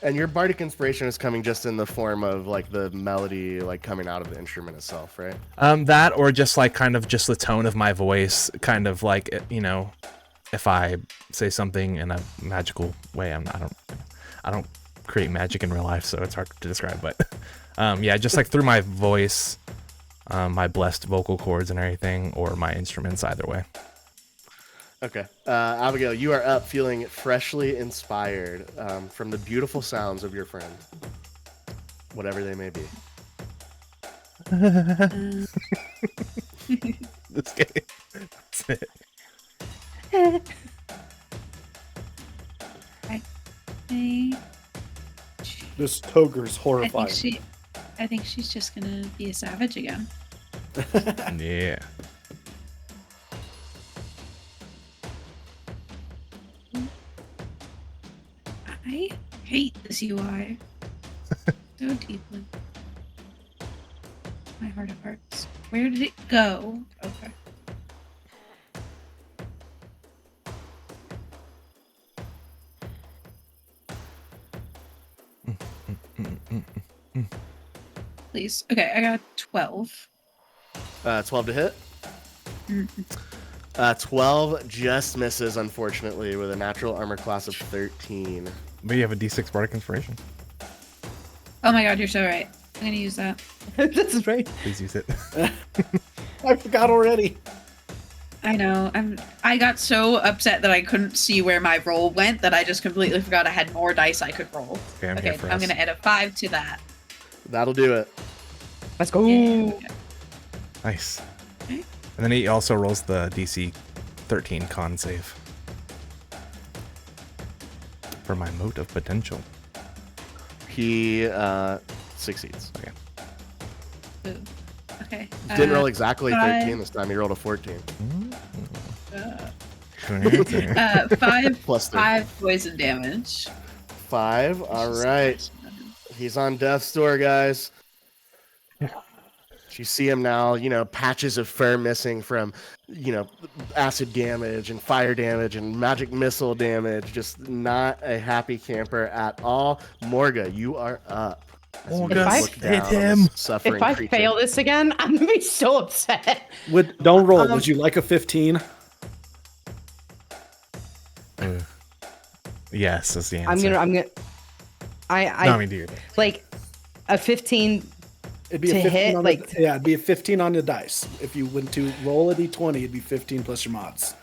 And your bardic inspiration is coming just in the form of like the melody, like coming out of the instrument itself, right? That or just like kind of just the tone of my voice, kind of like, you know, if I say something in a magical way, I don't create magic in real life, so it's hard to describe. But yeah, just like through my voice, my blessed vocal cords and everything, or my instruments, either way. Okay. Abigail, you are up feeling freshly inspired from the beautiful sounds of your friend, whatever they may be. This game. That's it. This Toger's horrifying. I think she's just gonna be a savage again. Yeah. I hate this UI so deeply. My heart of hearts. Where did it go? Okay. Please. Okay, I got 12. 12 to hit. 12 just misses, unfortunately, with a natural armor class of 13. But you have a D6 bardic inspiration. Oh my god, you're so right. I'm gonna use that. That's right. Please use it. I forgot already. I know. I got so upset that I couldn't see where my roll went that I just completely forgot I had more dice I could roll. Okay, I'm here for us. gonna add a 5 to that. That'll do it. Let's go. Okay. Nice. Okay. And then he also rolls the DC 13 con save. For my mote of potential. He succeeds. Okay. Ooh. Okay. Didn't roll exactly 5. 13 this time. He rolled a 14. Five Plus 3. 5 poison damage. 5. All right. He's on death's door, guys. You see him now, you know, patches of fur missing from, you know, acid damage and fire damage and magic missile damage. Just not a happy camper at all. Morga, you are up. As you Morga, look hit down on him. this suffering If I creature. fail this again, I'm gonna be so upset. Don't roll. Would you like a 15? Yes, that's the answer. I'm gonna. I No, I mean, do your thing. like a 15. It'd be To a 15 hit, on like- it'd be a 15 on the dice. If you went to roll a d20, it'd be 15 plus your mods.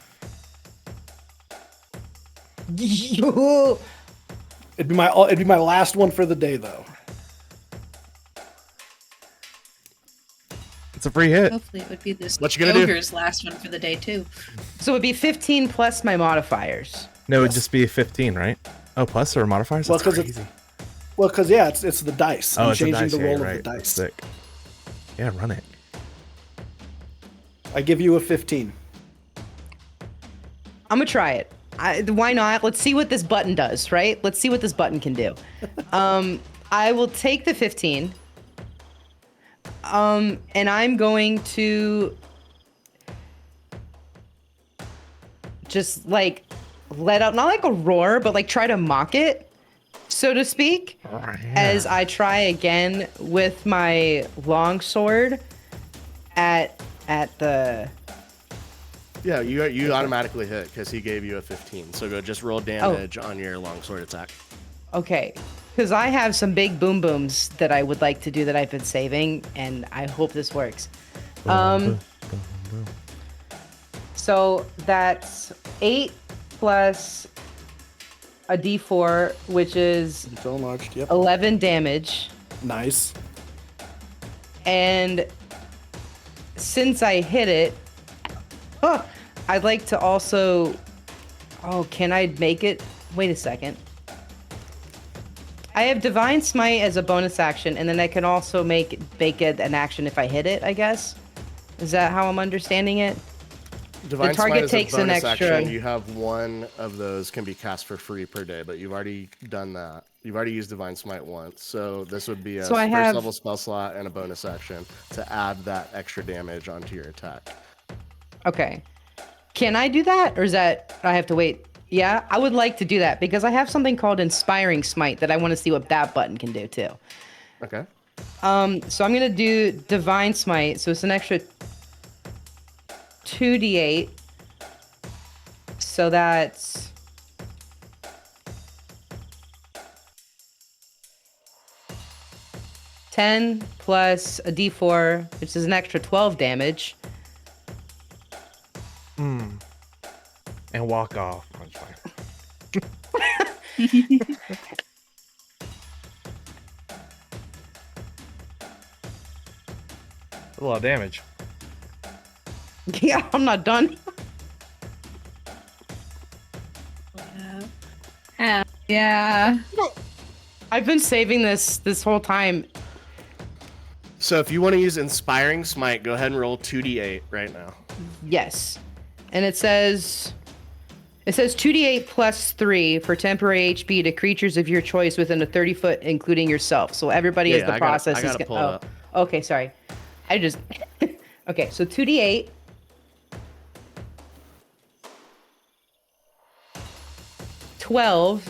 Yo. It'd be my last one for the day though. It's a free hit. Hopefully it would be this What you gonna do? Joker's last one for the day too. So it'd be 15 plus my modifiers. No, it'd just be 15, right? Oh, plus or modifiers? Well, That's 'cause it's- crazy. Well, because yeah, it's the dice. Oh, I'm it's a changing dice. the Yeah, roll you're of right. the dice. Sick. Yeah, run it. I give you a 15. I'm gonna try it. Why not? Let's see what this button does, right? Let's see what this button can do. I will take the 15. And I'm going to just like let out, not like a roar, but like try to mock it, so to speak, as I try again with my longsword at the. Yeah, you automatically hit because he gave you a 15. So go just roll damage on your longsword attack. Okay, because I have some big boom booms that I would like to do that I've been saving, and I hope this works. So that's 8 plus a d4, which is Until enlarged. Yep. 11 damage. Nice. And since I hit it, I'd like to also... Oh, can I make it? Wait a second. I have Divine Smite as a bonus action, and then I can also make it an action if I hit it, I guess? Is that how I'm understanding it? Divine target Smite is takes a an bonus extra- action. You have one of those can be cast for free per day, but you've already done that. You've already used Divine Smite once, so this would be a So I first have- level spell slot and a bonus action to add that extra damage onto your attack. Okay. Can I do that, or is that I have to wait? Yeah, I would like to do that because I have something called Inspiring Smite that I want to see what that button can do too. Okay. So I'm gonna do Divine Smite, so it's an extra 2d8. So that's 10 plus a d4, which is an extra 12 damage. And walk off. I'm fine. A lot of damage. Yeah, I'm not done. Yeah. I've been saving this whole time. So if you want to use Inspiring Smite, go ahead and roll 2d8 right now. Yes. And it says 2d8 plus 3 for temporary HP to creatures of your choice within a 30-foot, including yourself. So everybody is the process. I gotta pull it up. Okay, sorry. I just okay. So 2d8.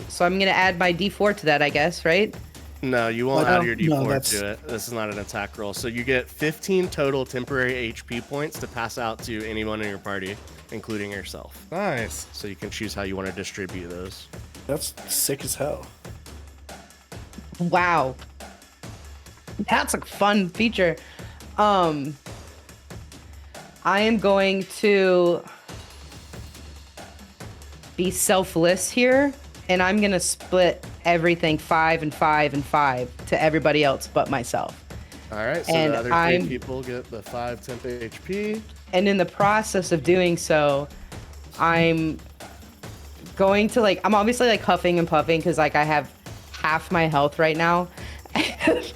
So I'm gonna add my d4 to that, I guess, right? No, you won't Well, add your no, d4 that's- to it. This is not an attack roll. So you get 15 total temporary HP points to pass out to anyone in your party, including yourself. Nice. So you can choose how you want to distribute those. That's sick as hell. Wow. That's a fun feature. I am going to be selfless here, and I'm going to split everything 5 and 5 and 5 to everybody else but myself. All right, so And the other I'm- 3 people get the 5 temp HP. And in the process of doing so, I'm going to I'm obviously huffing and puffing because I have half my health right now.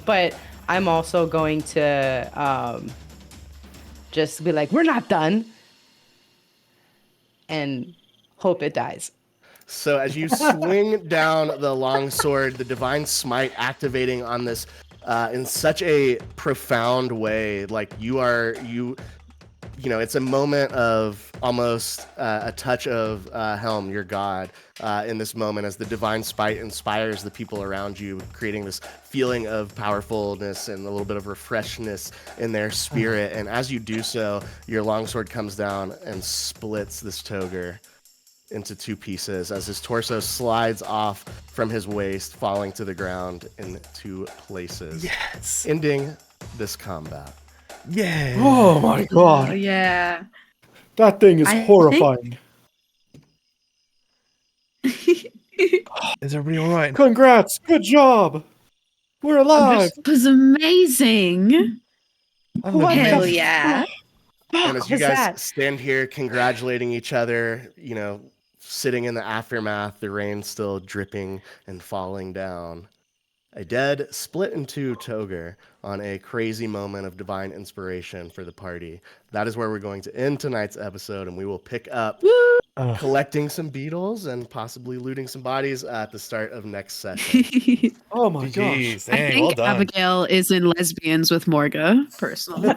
But I'm also going to just be like, we're not done. And hope it dies. So as you swing down the long sword, the divine smite activating on this in such a profound way, like you know, it's a moment of almost a touch of Helm, your god, in this moment as the divine spite inspires the people around you, creating this feeling of powerfulness and a little bit of refreshness in their spirit. And as you do so, your longsword comes down and splits this Toger into 2 pieces as his torso slides off from his waist, falling to the ground in 2 places. Yes. Ending this combat. Yeah. Oh my Oh god. yeah. That thing is I think- horrifying. Is everybody all right? Congrats. Good job. We're alive. This was amazing. What Hell the yeah. And as you was guys that? stand here congratulating each other, you know, sitting in the aftermath, the rain still dripping and falling down, a dead split in 2 Toger on a crazy moment of divine inspiration for the party. That is where we're going to end tonight's episode, and we will pick up collecting some beetles and possibly looting some bodies at the start of next session. Oh my gosh. Jeez, I dang, think well done. Abigail is in Lesbians with Morga, personally.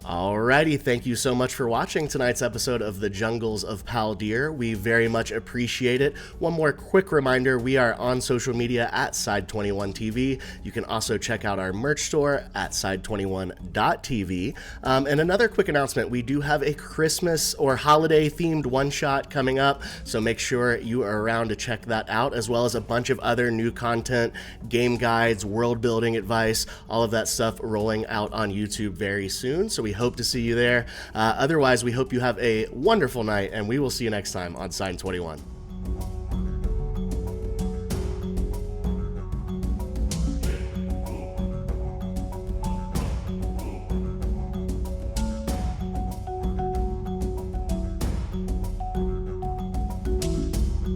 Alrighty, thank you so much for watching tonight's episode of The Jungles of Paldir. We very much appreciate it. One more quick reminder, we are on social media at Side21TV. You can also check out our merch store at Side21.tv. And another quick announcement, we do have a Christmas or holiday themed one-shot coming up, so make sure you are around to check that out, as well as a bunch of other new content, game guides, world building advice, all of that stuff rolling out on YouTube very soon. So we hope to see you there. Otherwise, we hope you have a wonderful night, and we will see you next time on Side 21.